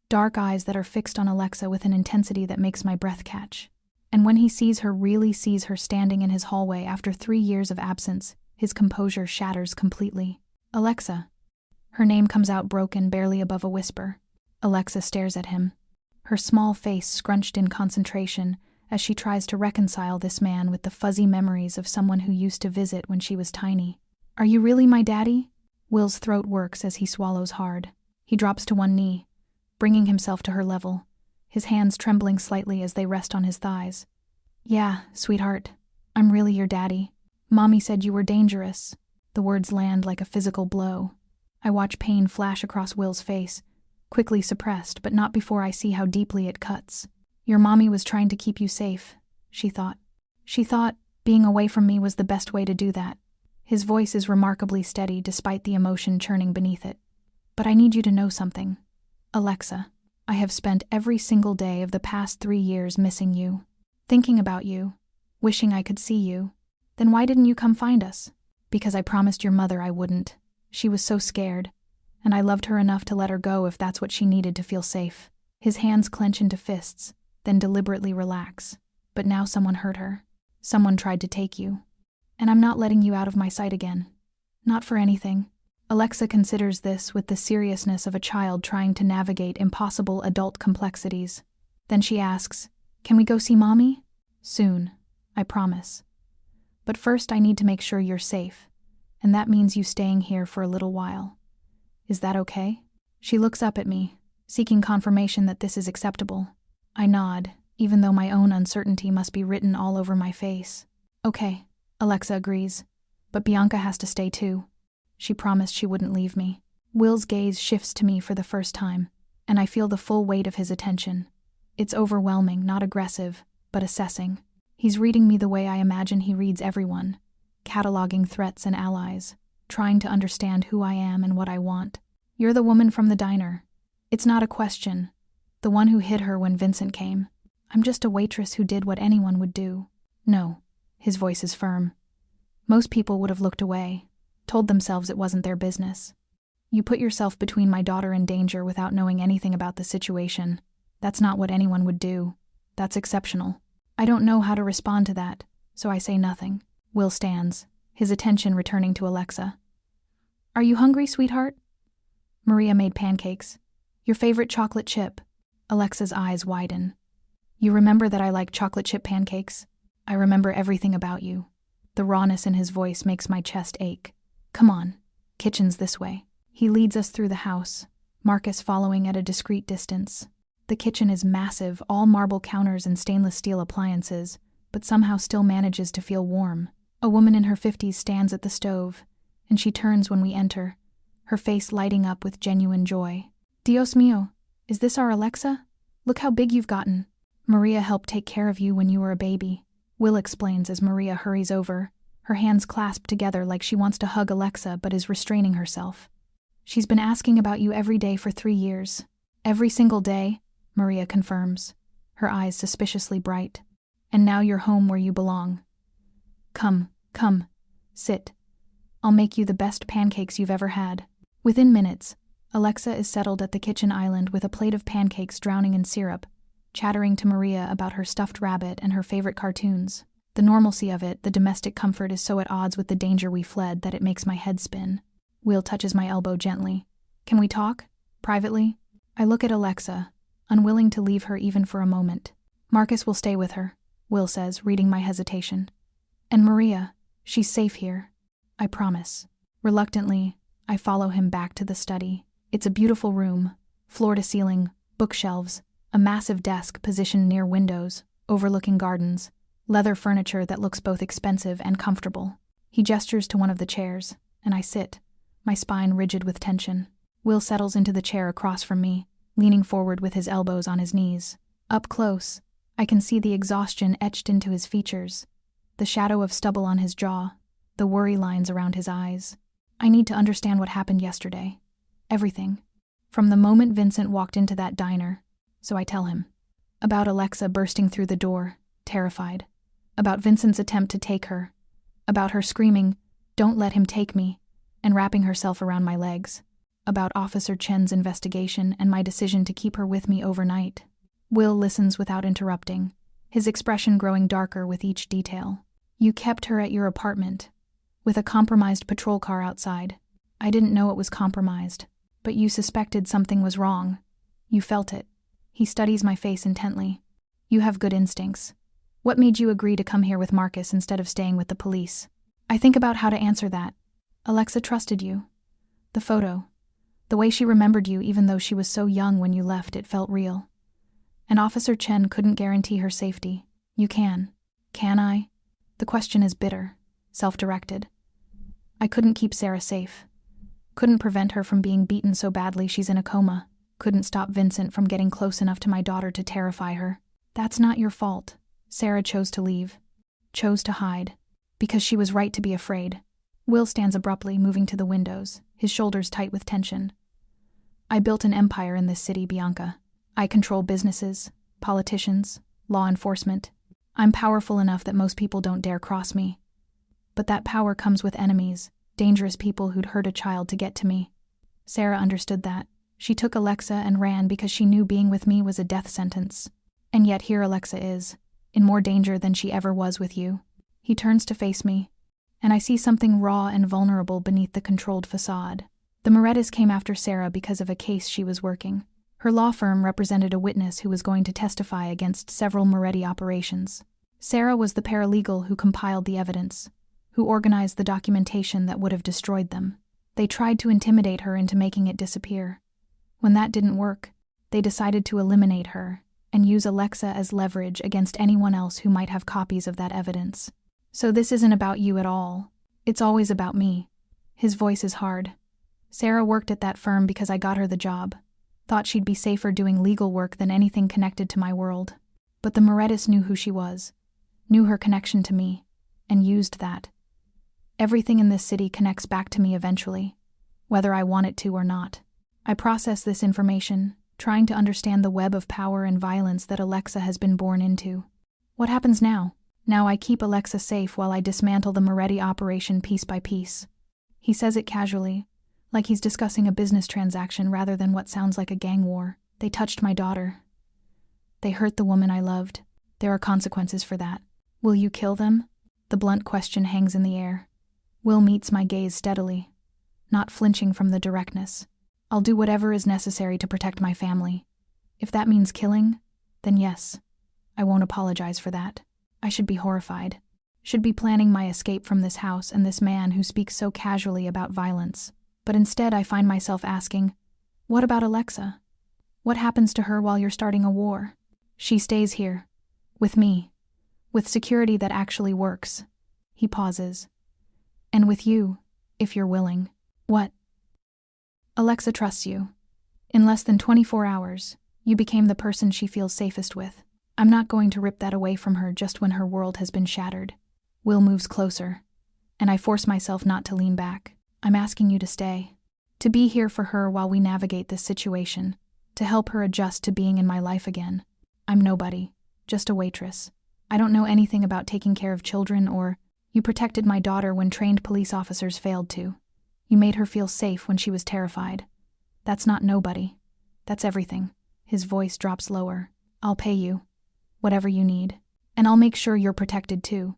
Dark eyes that are fixed on Alexa with an intensity that makes my breath catch. And when he really sees her standing in his hallway after 3 years of absence, his composure shatters completely. Alexa. Her name comes out broken, barely above a whisper. Alexa stares at him, her small face scrunched in concentration as she tries to reconcile this man with the fuzzy memories of someone who used to visit when she was tiny. Are you really my daddy? Will's throat works as he swallows hard. He drops to one knee, bringing himself to her level, his hands trembling slightly as they rest on his thighs. Yeah, sweetheart, I'm really your daddy. Mommy said you were dangerous. The words land like a physical blow. I watch pain flash across Will's face, quickly suppressed, but not before I see how deeply it cuts. Your mommy was trying to keep you safe, she thought. She thought being away from me was the best way to do that. His voice is remarkably steady despite the emotion churning beneath it. But I need you to know something. Alexa, I have spent every single day of the past 3 years missing you, thinking about you, wishing I could see you. Then why didn't you come find us? Because I promised your mother I wouldn't. She was so scared, and I loved her enough to let her go if that's what she needed to feel safe. His hands clench into fists, then deliberately relax. But now someone hurt her. Someone tried to take you. And I'm not letting you out of my sight again. Not for anything. Alexa considers this with the seriousness of a child trying to navigate impossible adult complexities. Then she asks, Can we go see Mommy? Soon, I promise. But first I need to make sure you're safe, and that means you staying here for a little while. Is that okay? She looks up at me, seeking confirmation that this is acceptable. I nod, even though my own uncertainty must be written all over my face. Okay, Alexa agrees, but Bianca has to stay too. She promised she wouldn't leave me. Will's gaze shifts to me for the first time, and I feel the full weight of his attention. It's overwhelming, not aggressive, but assessing. He's reading me the way I imagine he reads everyone, cataloging threats and allies, trying to understand who I am and what I want. You're the woman from the diner. It's not a question. The one who hid her when Vincent came. I'm just a waitress who did what anyone would do. No, his voice is firm. Most people would have looked away, told themselves it wasn't their business. You put yourself between my daughter and danger without knowing anything about the situation. That's not what anyone would do. That's exceptional. I don't know how to respond to that, so I say nothing. Will stands, his attention returning to Alexa. Are you hungry, sweetheart? Maria made pancakes. Your favorite chocolate chip. Alexa's eyes widen. You remember that I like chocolate chip pancakes? I remember everything about you. The rawness in his voice makes my chest ache. Come on, kitchen's this way. He leads us through the house, Marcus following at a discreet distance. The kitchen is massive, all marble counters and stainless steel appliances, but somehow still manages to feel warm. A woman in her 50s stands at the stove, and she turns when we enter, her face lighting up with genuine joy. Dios mío, is this our Alexa? Look how big you've gotten. Maria helped take care of you when you were a baby, Will explains as Maria hurries over, her hands clasped together like she wants to hug Alexa but is restraining herself. She's been asking about you every day for 3 years. Every single day, Maria confirms, her eyes suspiciously bright. And now you're home where you belong. Come, sit. I'll make you the best pancakes you've ever had. Within minutes, Alexa is settled at the kitchen island with a plate of pancakes drowning in syrup, chattering to Maria about her stuffed rabbit and her favorite cartoons. The normalcy of it, the domestic comfort, is so at odds with the danger we fled that it makes my head spin. Will touches my elbow gently. Can we talk? Privately? I look at Alexa, unwilling to leave her even for a moment. Marcus will stay with her, Will says, reading my hesitation. And Maria, she's safe here. I promise. Reluctantly, I follow him back to the study. It's a beautiful room, floor to ceiling, bookshelves, a massive desk positioned near windows, overlooking gardens, leather furniture that looks both expensive and comfortable. He gestures to one of the chairs, and I sit, my spine rigid with tension. Will settles into the chair across from me, leaning forward with his elbows on his knees. Up close, I can see the exhaustion etched into his features, the shadow of stubble on his jaw, the worry lines around his eyes. I need to understand what happened yesterday. Everything. From the moment Vincent walked into that diner, so I tell him. About Alexa bursting through the door, terrified. About Vincent's attempt to take her. About her screaming, "Don't let him take me," and wrapping herself around my legs. About Officer Chen's investigation and my decision to keep her with me overnight. Will listens without interrupting, his expression growing darker with each detail. You kept her at your apartment, with a compromised patrol car outside. I didn't know it was compromised, but you suspected something was wrong. You felt it. He studies my face intently. You have good instincts. What made you agree to come here with Marcus instead of staying with the police? I think about how to answer that. Alexa trusted you. The photo. The way she remembered you even though she was so young when you left, it felt real. And Officer Chen couldn't guarantee her safety. You can. Can I? The question is bitter, self-directed. I couldn't keep Sarah safe. Couldn't prevent her from being beaten so badly she's in a coma. Couldn't stop Vincent from getting close enough to my daughter to terrify her. That's not your fault. Sarah chose to leave. Chose to hide. Because she was right to be afraid. Will stands abruptly, moving to the windows, his shoulders tight with tension. I built an empire in this city, Bianca. I control businesses, politicians, law enforcement. I'm powerful enough that most people don't dare cross me. But that power comes with enemies, dangerous people who'd hurt a child to get to me. Sarah understood that. She took Alexa and ran because she knew being with me was a death sentence. And yet here Alexa is, in more danger than she ever was with you. He turns to face me, and I see something raw and vulnerable beneath the controlled facade. The Morettas came after Sarah because of a case she was working. Her law firm represented a witness who was going to testify against several Moretti operations. Sarah was the paralegal who compiled the evidence, who organized the documentation that would have destroyed them. They tried to intimidate her into making it disappear. When that didn't work, they decided to eliminate her and use Alexa as leverage against anyone else who might have copies of that evidence. So this isn't about you at all. It's always about me. His voice is hard. Sarah worked at that firm because I got her the job. Thought she'd be safer doing legal work than anything connected to my world. But the Morettas knew who she was, knew her connection to me, and used that. Everything in this city connects back to me eventually, whether I want it to or not. I process this information, trying to understand the web of power and violence that Alexa has been born into. What happens now? Now I keep Alexa safe while I dismantle the Moretti operation piece by piece. He says it casually, like he's discussing a business transaction rather than what sounds like a gang war. They touched my daughter. They hurt the woman I loved. There are consequences for that. Will you kill them? The blunt question hangs in the air. Will meets my gaze steadily, not flinching from the directness. I'll do whatever is necessary to protect my family. If that means killing, then yes. I won't apologize for that. I should be horrified. Should be planning my escape from this house and this man who speaks so casually about violence. But instead I find myself asking, what about Alexa? What happens to her while you're starting a war? She stays here. With me. With security that actually works. He pauses. And with you, if you're willing. What? Alexa trusts you. In less than 24 hours, you became the person she feels safest with. I'm not going to rip that away from her just when her world has been shattered. Will moves closer, and I force myself not to lean back. I'm asking you to stay. To be here for her while we navigate this situation. To help her adjust to being in my life again. I'm nobody, just a waitress. I don't know anything about taking care of children or... You protected my daughter when trained police officers failed to. You made her feel safe when she was terrified. That's not nobody. That's everything. His voice drops lower. I'll pay you. Whatever you need. And I'll make sure you're protected too.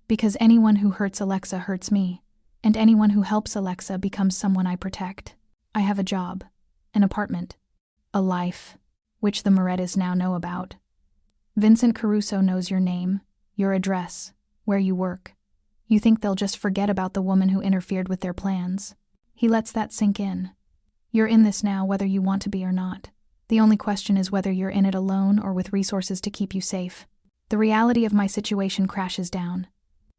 Because anyone who hurts Alexa hurts me. And anyone who helps Alexa becomes someone I protect. I have a job. An apartment. A life. Which the Morettas now know about. Vincent Caruso knows your name, your address, where you work. You think they'll just forget about the woman who interfered with their plans. He lets that sink in. You're in this now whether you want to be or not. The only question is whether you're in it alone or with resources to keep you safe. The reality of my situation crashes down.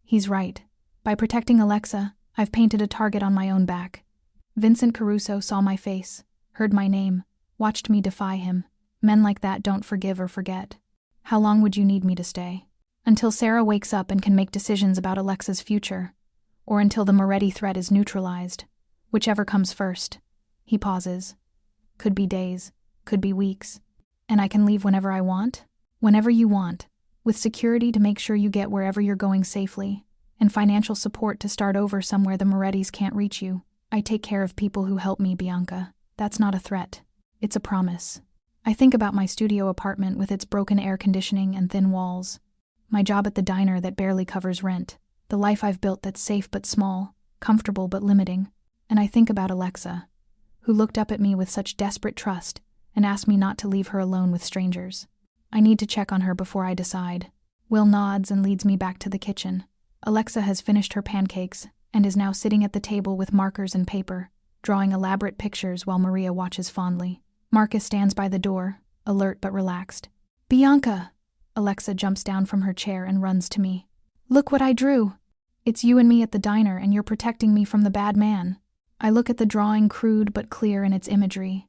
He's right. By protecting Alexa, I've painted a target on my own back. Vincent Caruso saw my face, heard my name, watched me defy him. Men like that don't forgive or forget. How long would you need me to stay? Until Sarah wakes up and can make decisions about Alexa's future, or until the Moretti threat is neutralized, whichever comes first. He pauses. Could be days, could be weeks. And I can leave whenever I want? Whenever you want, with security to make sure you get wherever you're going safely, and financial support to start over somewhere the Morettis can't reach you. I take care of people who help me, Bianca. That's not a threat. It's a promise. I think about my studio apartment with its broken air conditioning and thin walls. My job at the diner that barely covers rent, the life I've built that's safe but small, comfortable but limiting. And I think about Alexa, who looked up at me with such desperate trust and asked me not to leave her alone with strangers. I need to check on her before I decide. Will nods and leads me back to the kitchen. Alexa has finished her pancakes and is now sitting at the table with markers and paper, drawing elaborate pictures while Maria watches fondly. Marcus stands by the door, alert but relaxed. Bianca! Alexa jumps down from her chair and runs to me. Look what I drew! It's you and me at the diner, and you're protecting me from the bad man. I look at the drawing, crude but clear in its imagery.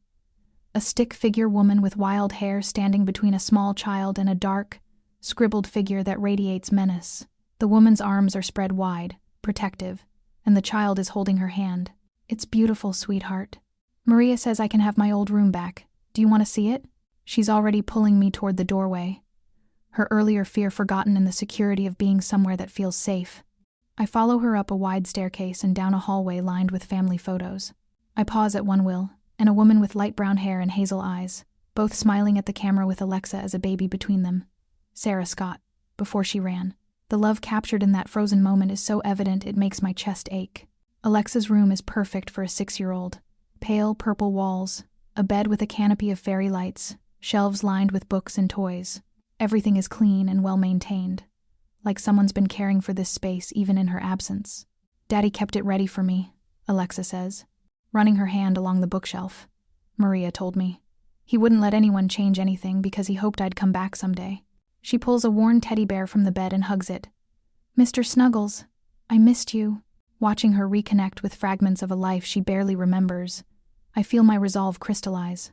A stick figure woman with wild hair standing between a small child and a dark, scribbled figure that radiates menace. The woman's arms are spread wide, protective, and the child is holding her hand. It's beautiful, sweetheart. Maria says I can have my old room back. Do you want to see it? She's already pulling me toward the doorway. Her earlier fear forgotten in the security of being somewhere that feels safe. I follow her up a wide staircase and down a hallway lined with family photos. I pause at one Will, and a woman with light brown hair and hazel eyes, both smiling at the camera with Alexa as a baby between them. Sarah Scott, before she ran. The love captured in that frozen moment is so evident it makes my chest ache. Alexa's room is perfect for a 6-year-old. Pale purple walls, a bed with a canopy of fairy lights, shelves lined with books and toys. Everything is clean and well-maintained, like someone's been caring for this space even in her absence. Daddy kept it ready for me, Alexa says, running her hand along the bookshelf. Maria told me. He wouldn't let anyone change anything because he hoped I'd come back someday. She pulls a worn teddy bear from the bed and hugs it. Mr. Snuggles, I missed you. Watching her reconnect with fragments of a life she barely remembers, I feel my resolve crystallize.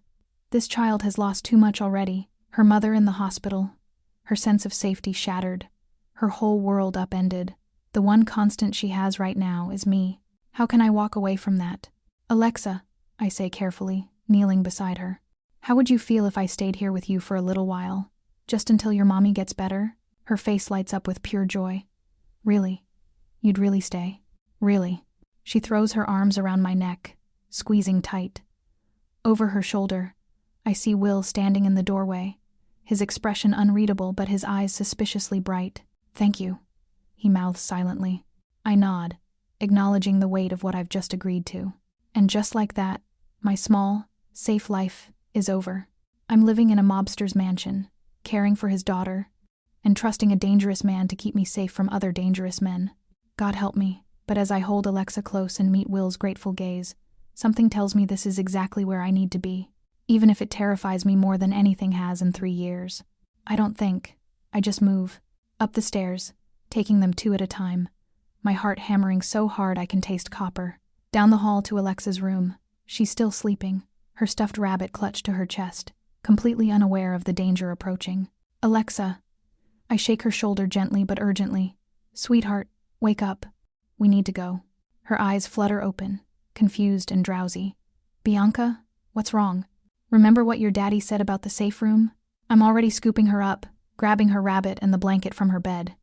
This child has lost too much already. Her mother in the hospital, her sense of safety shattered, her whole world upended. The one constant she has right now is me. How can I walk away from that? Alexa, I say carefully, kneeling beside her. How would you feel if I stayed here with you for a little while? Just until your mommy gets better? Her face lights up with pure joy. Really? You'd really stay? Really? She throws her arms around my neck, squeezing tight. Over her shoulder, I see Will standing in the doorway, his expression unreadable but his eyes suspiciously bright. Thank you, he mouths silently. I nod, acknowledging the weight of what I've just agreed to. And just like that, my small, safe life is over. I'm living in a mobster's mansion, caring for his daughter, and trusting a dangerous man to keep me safe from other dangerous men. God help me, but as I hold Alexa close and meet Will's grateful gaze, something tells me this is exactly where I need to be, even if it terrifies me more than anything has in 3 years. I don't think, I just move. Up the stairs, taking them 2 at a time, my heart hammering so hard I can taste copper. Down the hall to Alexa's room. She's still sleeping, her stuffed rabbit clutched to her chest, completely unaware of the danger approaching. Alexa. I shake her shoulder gently but urgently. Sweetheart, wake up. We need to go. Her eyes flutter open, confused and drowsy. Bianca, what's wrong? Remember what your daddy said about the safe room? I'm already scooping her up, grabbing her rabbit and the blanket from her bed.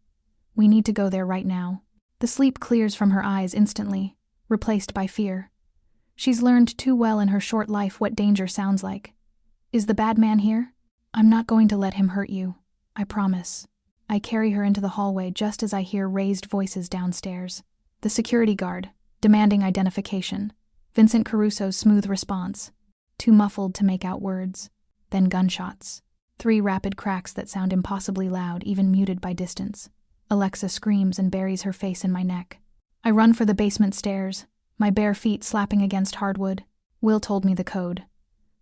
We need to go there right now. The sleep clears from her eyes instantly, replaced by fear. She's learned too well in her short life what danger sounds like. Is the bad man here? I'm not going to let him hurt you. I promise. I carry her into the hallway just as I hear raised voices downstairs. The security guard, demanding identification. Vincent Caruso's smooth response, too muffled to make out words. Then gunshots. 3 rapid cracks that sound impossibly loud, even muted by distance. Alexa screams and buries her face in my neck. I run for the basement stairs, my bare feet slapping against hardwood. Will told me the code.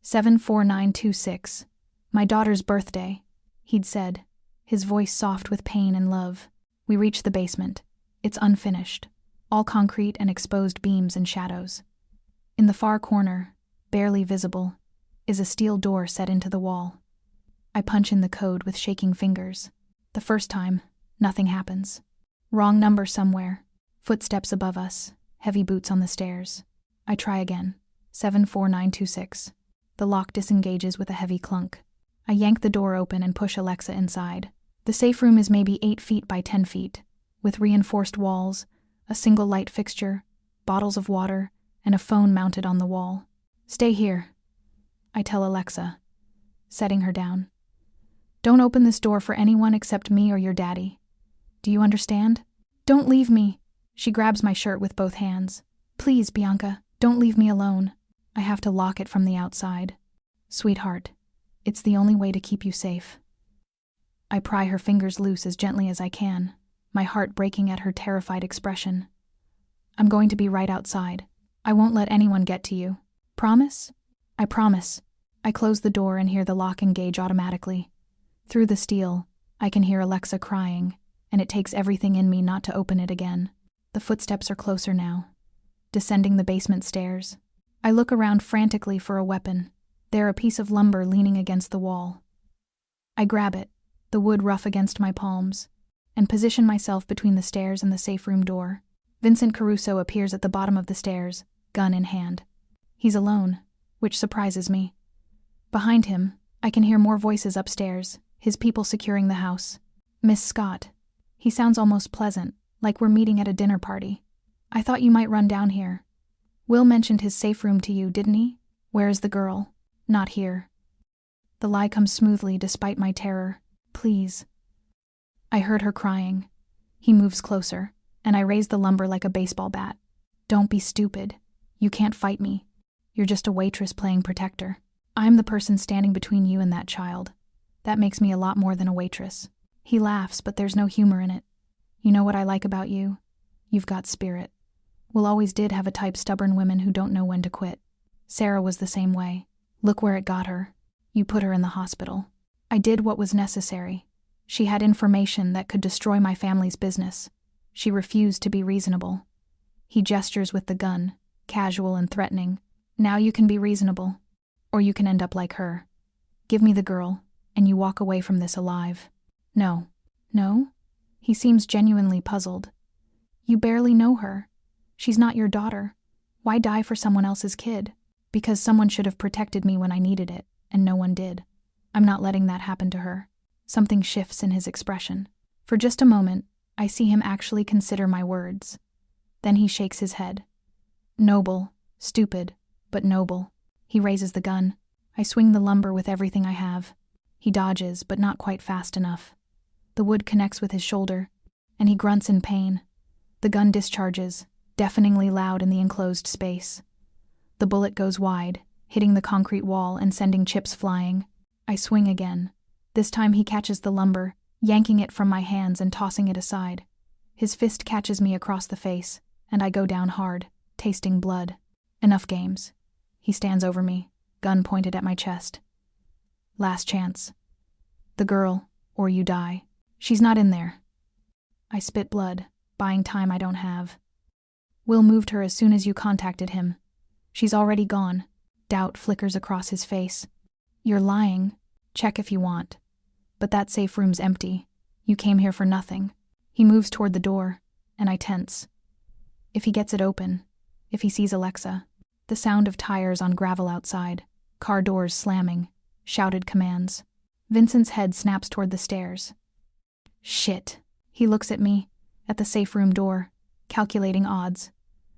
74926. My daughter's birthday, he'd said, his voice soft with pain and love. We reach the basement. It's unfinished, all concrete and exposed beams and shadows. In the far corner, barely visible, is a steel door set into the wall. I punch in the code with shaking fingers. The first time, nothing happens. Wrong number somewhere. Footsteps above us, heavy boots on the stairs. I try again. 74926. The lock disengages with a heavy clunk. I yank the door open and push Alexa inside. The safe room is maybe 8 feet by 10 feet, with reinforced walls, a single light fixture, bottles of water, and a phone mounted on the wall. Stay here, I tell Alexa, setting her down. Don't open this door for anyone except me or your daddy. Do you understand? Don't leave me. She grabs my shirt with both hands. Please, Bianca, don't leave me alone. I have to lock it from the outside. Sweetheart, it's the only way to keep you safe. I pry her fingers loose as gently as I can, my heart breaking at her terrified expression. I'm going to be right outside. I won't let anyone get to you. Promise? I promise. I close the door and hear the lock engage automatically. Through the steel, I can hear Alexa crying, and it takes everything in me not to open it again. The footsteps are closer now, descending the basement stairs. I look around frantically for a weapon. There a piece of lumber leaning against the wall. I grab it, the wood rough against my palms, and position myself between the stairs and the safe room door. Vincent Caruso appears at the bottom of the stairs, gun in hand. He's alone, which surprises me. Behind him, I can hear more voices upstairs, his people securing the house. Miss Scott. He sounds almost pleasant, like we're meeting at a dinner party. I thought you might run down here. Will mentioned his safe room to you, didn't he? Where is the girl? Not here. The lie comes smoothly despite my terror. Please. I heard her crying. He moves closer, and I raise the lumber like a baseball bat. Don't be stupid. You can't fight me. You're just a waitress playing protector. I'm the person standing between you and that child. That makes me a lot more than a waitress. He laughs, but there's no humor in it. You know what I like about you? You've got spirit. Will always did have a type stubborn women who don't know when to quit. Sarah was the same way. Look where it got her. You put her in the hospital. I did what was necessary. She had information that could destroy my family's business. She refused to be reasonable. He gestures with the gun, casual and threatening. Now you can be reasonable, or you can end up like her. Give me the girl, and you walk away from this alive. No. No? He seems genuinely puzzled. You barely know her. She's not your daughter. Why die for someone else's kid? Because someone should have protected me when I needed it, and no one did. I'm not letting that happen to her. Something shifts in his expression. For just a moment, I see him actually consider my words. Then he shakes his head. Noble, stupid, but noble. He raises the gun. I swing the lumber with everything I have. He dodges, but not quite fast enough. The wood connects with his shoulder, and he grunts in pain. The gun discharges, deafeningly loud in the enclosed space. The bullet goes wide, hitting the concrete wall and sending chips flying. I swing again. This time he catches the lumber, yanking it from my hands and tossing it aside. His fist catches me across the face, and I go down hard, tasting blood. Enough games. He stands over me, gun pointed at my chest. Last chance. The girl, or you die. She's not in there. I spit blood, buying time I don't have. Will moved her as soon as you contacted him. She's already gone. Doubt flickers across his face. You're lying. Check if you want. But that safe room's empty. You came here for nothing. He moves toward the door, and I tense. If he gets it open, if he sees Alexa, the sound of tires on gravel outside, car doors slamming, shouted commands. Vincent's head snaps toward the stairs. Shit. He looks at me, at the safe room door, calculating odds.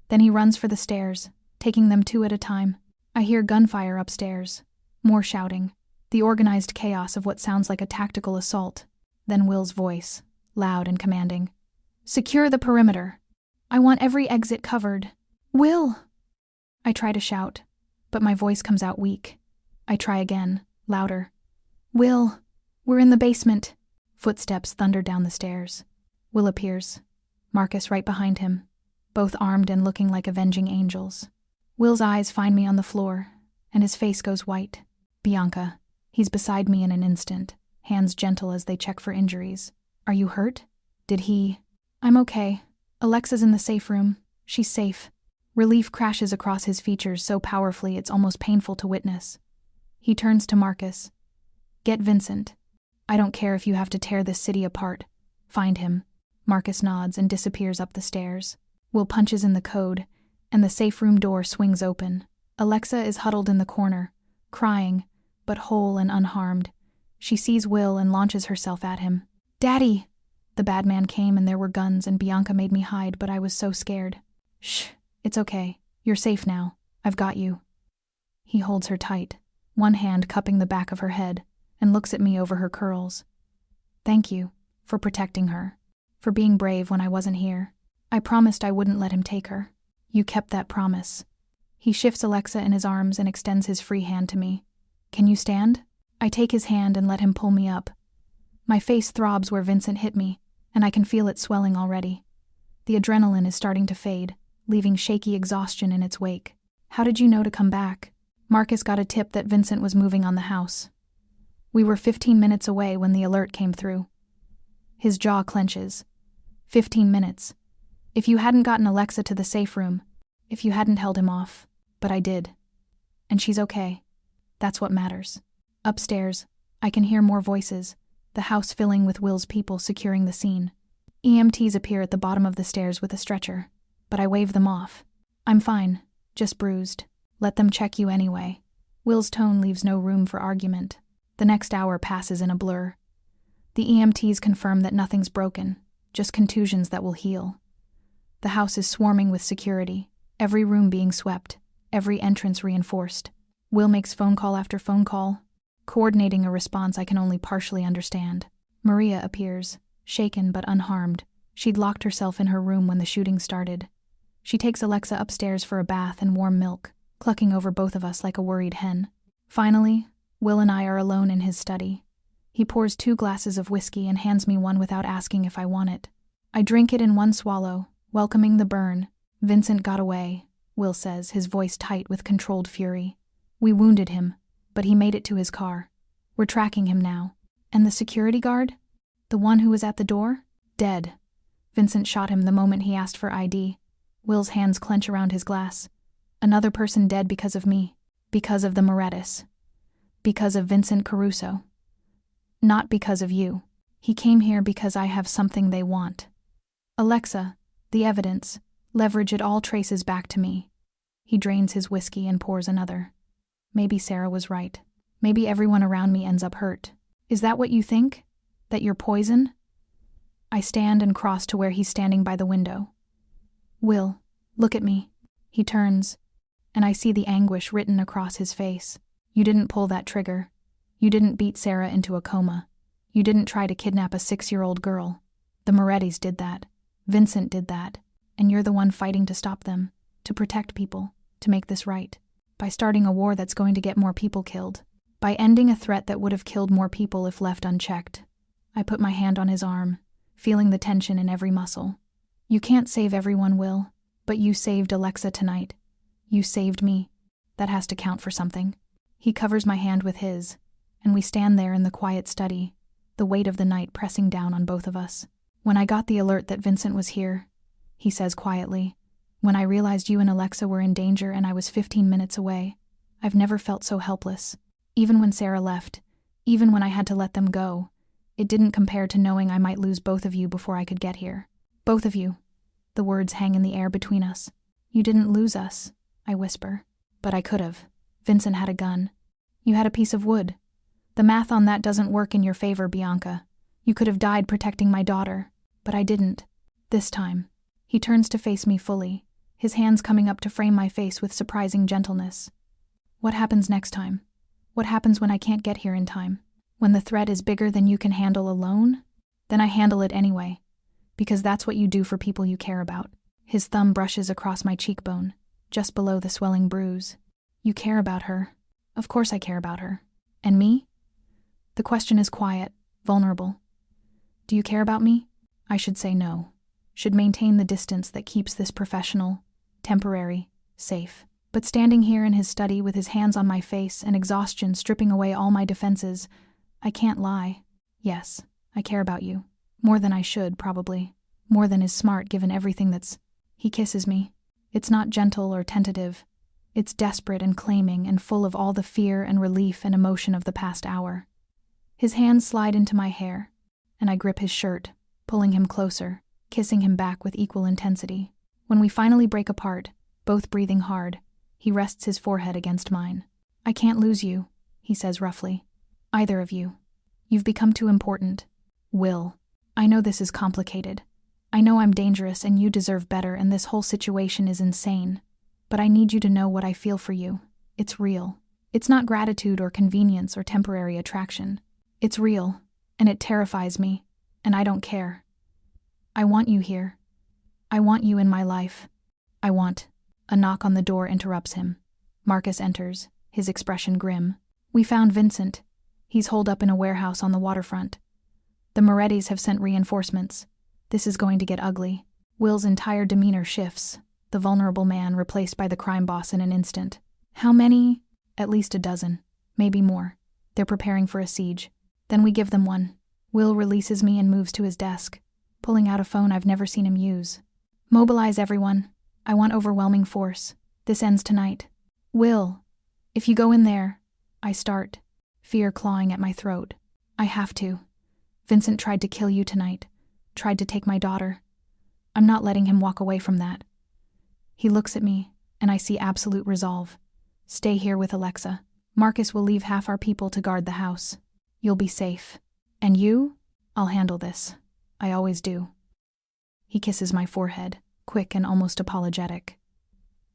Then he runs for the stairs, taking them 2 at a time. I hear gunfire upstairs. More shouting. The organized chaos of what sounds like a tactical assault. Then Will's voice, loud and commanding. Secure the perimeter. I want every exit covered. Will! I try to shout, but my voice comes out weak. I try again, louder. Will! We're in the basement. Footsteps thunder down the stairs. Will appears. Marcus right behind him, both armed and looking like avenging angels. Will's eyes find me on the floor, and his face goes white. Bianca. He's beside me in an instant, hands gentle as they check for injuries. Are you hurt? Did he? I'm okay. Alexa's in the safe room. She's safe. Relief crashes across his features so powerfully it's almost painful to witness. He turns to Marcus. Get Vincent. I don't care if you have to tear this city apart. Find him. Marcus nods and disappears up the stairs. Will punches in the code, and the safe room door swings open. Alexa is huddled in the corner, crying, but whole and unharmed. She sees Will and launches herself at him. Daddy! The bad man came and there were guns and Bianca made me hide, but I was so scared. Shh, it's okay. You're safe now. I've got you. He holds her tight, one hand cupping the back of her head, and looks at me over her curls. Thank you for protecting her, for being brave when I wasn't here. I promised I wouldn't let him take her. You kept that promise. He shifts Alexa in his arms and extends his free hand to me. Can you stand? I take his hand and let him pull me up. My face throbs where Vincent hit me, and I can feel it swelling already. The adrenaline is starting to fade, leaving shaky exhaustion in its wake. How did you know to come back? Marcus got a tip that Vincent was moving on the house. We were 15 minutes away when the alert came through. His jaw clenches. 15 minutes. If you hadn't gotten Alexa to the safe room, if you hadn't held him off, but I did. And she's okay. That's what matters. Upstairs, I can hear more voices, the house filling with Will's people securing the scene. EMTs appear at the bottom of the stairs with a stretcher, but I wave them off. I'm fine, just bruised. Let them check you anyway. Will's tone leaves no room for argument. The next hour passes in a blur. The EMTs confirm that nothing's broken, just contusions that will heal. The house is swarming with security, every room being swept, every entrance reinforced. Will makes phone call after phone call, coordinating a response I can only partially understand. Maria appears, shaken but unharmed. She'd locked herself in her room when the shooting started. She takes Alexa upstairs for a bath and warm milk, clucking over both of us like a worried hen. Finally, Will and I are alone in his study. He pours 2 glasses of whiskey and hands me one without asking if I want it. I drink it in one swallow, welcoming the burn. Vincent got away, Will says, his voice tight with controlled fury. We wounded him, but he made it to his car. We're tracking him now. And the security guard? The one who was at the door? Dead. Vincent shot him the moment he asked for ID. Will's hands clench around his glass. Another person dead because of me. Because of the Morettis. Because of Vincent Caruso. Not because of you. He came here because I have something they want. Alexa, the evidence, leverage it all traces back to me. He drains his whiskey and pours another. Maybe Sarah was right. Maybe everyone around me ends up hurt. Is that what you think? That you're poison? I stand and cross to where he's standing by the window. Will, look at me. He turns, and I see the anguish written across his face. You didn't pull that trigger. You didn't beat Sarah into a coma. You didn't try to kidnap a 6-year-old girl. The Morettis did that. Vincent did that. And you're the one fighting to stop them, to protect people, to make this right. By starting a war that's going to get more people killed. By ending a threat that would have killed more people if left unchecked. I put my hand on his arm, feeling the tension in every muscle. You can't save everyone, Will, but you saved Alexa tonight. You saved me. That has to count for something. He covers my hand with his, and we stand there in the quiet study, the weight of the night pressing down on both of us. When I got the alert that Vincent was here, he says quietly. When I realized you and Alexa were in danger and I was 15 minutes away, I've never felt so helpless. Even when Sarah left, even when I had to let them go, it didn't compare to knowing I might lose both of you before I could get here. Both of you. The words hang in the air between us. You didn't lose us, I whisper. But I could have. Vincent had a gun. You had a piece of wood. The math on that doesn't work in your favor, Bianca. You could have died protecting my daughter. But I didn't. This time. He turns to face me fully, his hands coming up to frame my face with surprising gentleness. What happens next time? What happens when I can't get here in time? When the threat is bigger than you can handle alone? Then I handle it anyway, because that's what you do for people you care about. His thumb brushes across my cheekbone, just below the swelling bruise. You care about her. Of course I care about her. And me? The question is quiet, vulnerable. Do you care about me? I should say no. Should maintain the distance that keeps this professional, temporary, safe. But standing here in his study with his hands on my face and exhaustion stripping away all my defenses, I can't lie. Yes, I care about you. More than I should, probably. More than is smart given everything that's... He kisses me. It's not gentle or tentative. It's desperate and claiming and full of all the fear and relief and emotion of the past hour. His hands slide into my hair, and I grip his shirt, pulling him closer, kissing him back with equal intensity. When we finally break apart, both breathing hard, he rests his forehead against mine. I can't lose you, he says roughly. Either of you. You've become too important. Will. I know this is complicated. I know I'm dangerous and you deserve better and this whole situation is insane. But I need you to know what I feel for you. It's real. It's not gratitude or convenience or temporary attraction. It's real, and it terrifies me, and I don't care. I want you here. I want you in my life. I want... A knock on the door interrupts him. Marcus enters, his expression grim. We found Vincent. He's holed up in a warehouse on the waterfront. The Morettis have sent reinforcements. This is going to get ugly. Will's entire demeanor shifts, the vulnerable man replaced by the crime boss in an instant. How many? At least a dozen. Maybe more. They're preparing for a siege. Then we give them one. Will releases me and moves to his desk, pulling out a phone I've never seen him use. Mobilize everyone. I want overwhelming force. This ends tonight. Will, if you go in there, I start, fear clawing at my throat. I have to. Vincent tried to kill you tonight, tried to take my daughter. I'm not letting him walk away from that. He looks at me, and I see absolute resolve. Stay here with Alexa. Marcus will leave half our people to guard the house. You'll be safe. And you? I'll handle this. I always do. He kisses my forehead, quick and almost apologetic.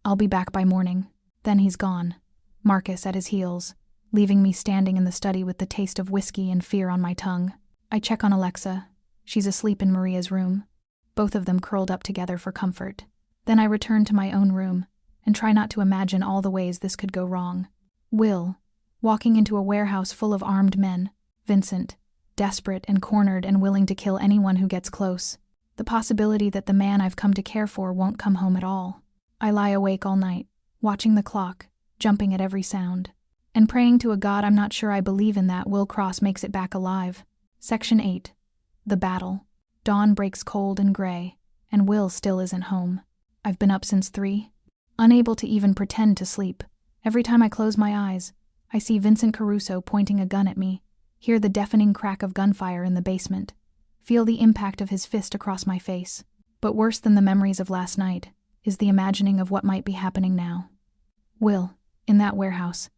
I'll be back by morning. Then he's gone, Marcus at his heels, leaving me standing in the study with the taste of whiskey and fear on my tongue. I check on Alexa. She's asleep in Maria's room, both of them curled up together for comfort. Then I return to my own room and try not to imagine all the ways this could go wrong. Will, walking into a warehouse full of armed men. Vincent, desperate and cornered and willing to kill anyone who gets close. The possibility that the man I've come to care for won't come home at all. I lie awake all night, watching the clock, jumping at every sound, and praying to a God I'm not sure I believe in that Will Cross makes it back alive. Section 8. The Battle. Dawn breaks cold and gray, and Will still isn't home. I've been up since 3, unable to even pretend to sleep. Every time I close my eyes, I see Vincent Caruso pointing a gun at me, hear the deafening crack of gunfire in the basement, feel the impact of his fist across my face. But worse than the memories of last night is the imagining of what might be happening now. Will, in that warehouse,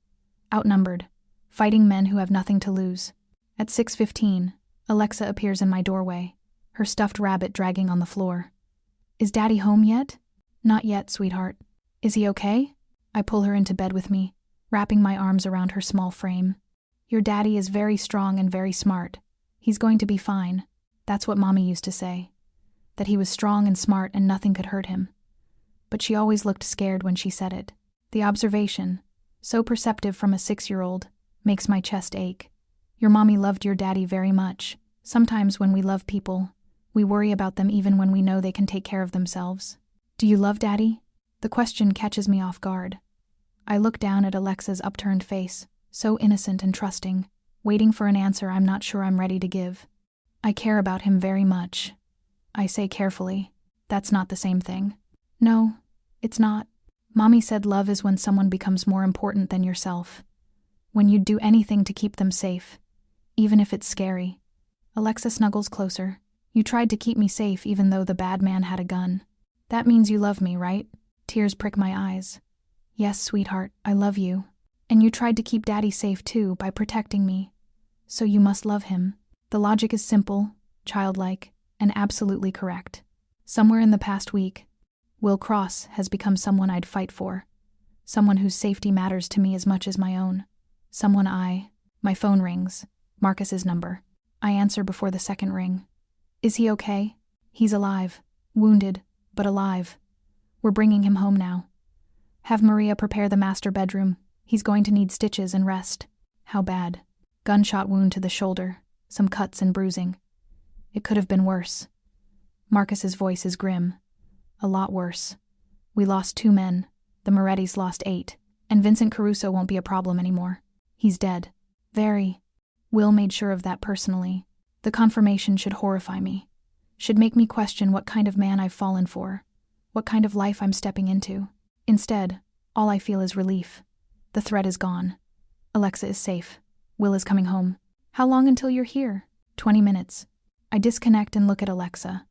outnumbered, fighting men who have nothing to lose. At 6:15, Alexa appears in my doorway, her stuffed rabbit dragging on the floor. Is Daddy home yet? Not yet, sweetheart. Is he okay? I pull her into bed with me, wrapping my arms around her small frame. Your daddy is very strong and very smart. He's going to be fine. That's what Mommy used to say. That he was strong and smart and nothing could hurt him. But she always looked scared when she said it. The observation, so perceptive from a 6-year-old, makes my chest ache. Your mommy loved your daddy very much. Sometimes when we love people, we worry about them even when we know they can take care of themselves. Do you love Daddy? The question catches me off guard. I look down at Alexa's upturned face, so innocent and trusting, waiting for an answer I'm not sure I'm ready to give. I care about him very much. I say carefully. That's not the same thing. No, it's not. Mommy said love is when someone becomes more important than yourself. When you'd do anything to keep them safe, even if it's scary. Alexa snuggles closer. You tried to keep me safe even though the bad man had a gun. That means you love me, right? Tears prick my eyes. Yes, sweetheart, I love you. And you tried to keep Daddy safe too by protecting me. So you must love him. The logic is simple, childlike, and absolutely correct. Somewhere in the past week, Will Cross has become someone I'd fight for. Someone whose safety matters to me as much as my own. My phone rings. Marcus's number. I answer before the second ring. Is he okay? He's alive. Wounded, but alive. We're bringing him home now. Have Maria prepare the master bedroom. He's going to need stitches and rest. How bad? Gunshot wound to the shoulder. Some cuts and bruising. It could have been worse. Marcus's voice is grim. A lot worse. We lost 2 men. The Morettis lost 8. And Vincent Caruso won't be a problem anymore. He's dead. Very. Will made sure of that personally. The confirmation should horrify me. Should make me question what kind of man I've fallen for. What kind of life I'm stepping into. Instead, all I feel is relief. The threat is gone. Alexa is safe. Will is coming home. How long until you're here? 20 minutes. I disconnect and look at Alexa.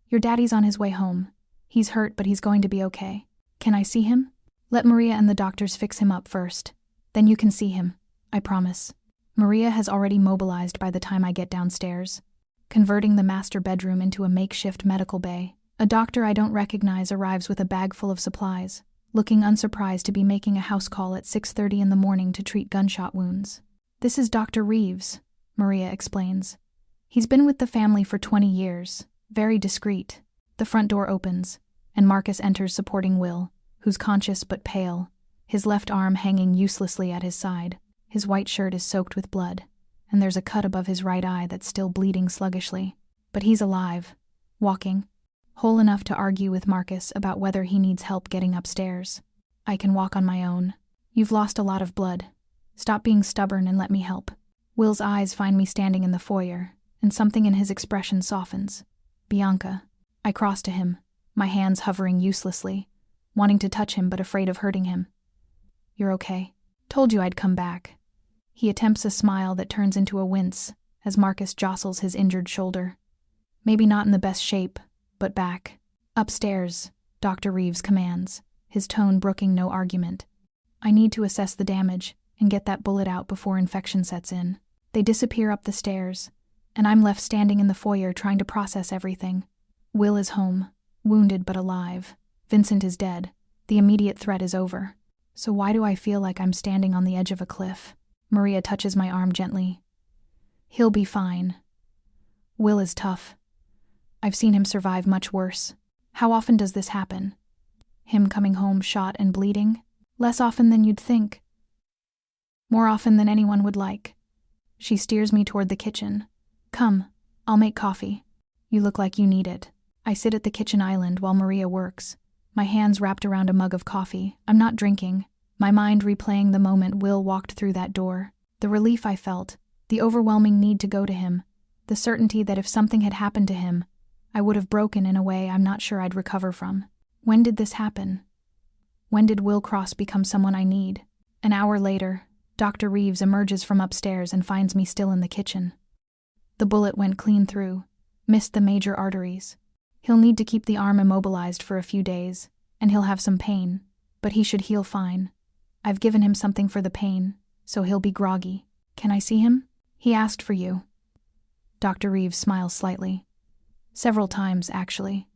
Your daddy's on his way home. He's hurt, but he's going to be okay. Can I see him? Let Maria and the doctors fix him up first. Then you can see him. I promise. Maria has already mobilized by the time I get downstairs, converting the master bedroom into a makeshift medical bay. A doctor I don't recognize arrives with a bag full of supplies, looking unsurprised to be making a house call at 6:30 in the morning to treat gunshot wounds. This is Dr. Reeves, Maria explains. He's been with the family for 20 years, very discreet. The front door opens, and Marcus enters supporting Will, who's conscious but pale, his left arm hanging uselessly at his side. His white shirt is soaked with blood, and there's a cut above his right eye that's still bleeding sluggishly. But he's alive, walking, whole enough to argue with Marcus about whether he needs help getting upstairs. I can walk on my own. You've lost a lot of blood. Stop being stubborn and let me help. Will's eyes find me standing in the foyer, and something in his expression softens. Bianca. I cross to him, my hands hovering uselessly, wanting to touch him but afraid of hurting him. You're okay. Told you I'd come back. He attempts a smile that turns into a wince as Marcus jostles his injured shoulder. Maybe not in the best shape, but back. Upstairs, Dr. Reeves commands, his tone brooking no argument. I need to assess the damage and get that bullet out before infection sets in. They disappear up the stairs, and I'm left standing in the foyer trying to process everything. Will is home, wounded but alive. Vincent is dead. The immediate threat is over. So why do I feel like I'm standing on the edge of a cliff? Maria touches my arm gently. He'll be fine. Will is tough. I've seen him survive much worse. How often does this happen? Him coming home shot and bleeding? Less often than you'd think. More often than anyone would like. She steers me toward the kitchen. Come, I'll make coffee. You look like you need it. I sit at the kitchen island while Maria works, my hands wrapped around a mug of coffee. I'm not drinking, my mind replaying the moment Will walked through that door. The relief I felt, the overwhelming need to go to him, the certainty that if something had happened to him, I would have broken in a way I'm not sure I'd recover from. When did this happen? When did Will Cross become someone I need? An hour later, Dr. Reeves emerges from upstairs and finds me still in the kitchen. The bullet went clean through, missed the major arteries. He'll need to keep the arm immobilized for a few days, and he'll have some pain, but he should heal fine. I've given him something for the pain, so he'll be groggy. Can I see him? He asked for you. Dr. Reeves smiles slightly. Several times, actually.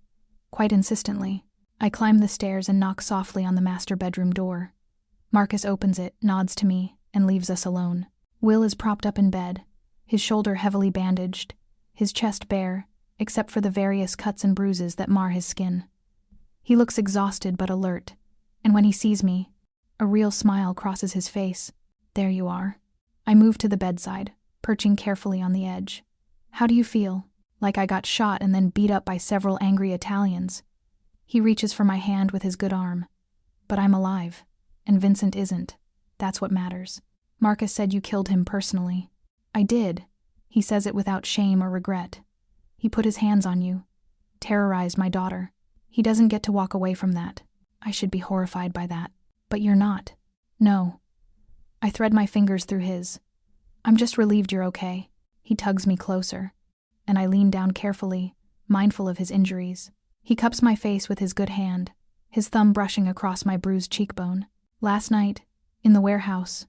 Quite insistently. I climb the stairs and knock softly on the master bedroom door. Marcus opens it, nods to me, and leaves us alone. Will is propped up in bed, his shoulder heavily bandaged, his chest bare, except for the various cuts and bruises that mar his skin. He looks exhausted but alert, and when he sees me, a real smile crosses his face. There you are. I move to the bedside, perching carefully on the edge. How do you feel? Like I got shot and then beat up by several angry Italians. He reaches for my hand with his good arm. But I'm alive, and Vincent isn't. That's what matters. Marcus said you killed him personally. I did. He says it without shame or regret. He put his hands on you, terrorized my daughter. He doesn't get to walk away from that. I should be horrified by that. But you're not. No. I thread my fingers through his. I'm just relieved you're okay. He tugs me closer, and I lean down carefully, mindful of his injuries. He cups my face with his good hand, his thumb brushing across my bruised cheekbone. Last night, in the warehouse,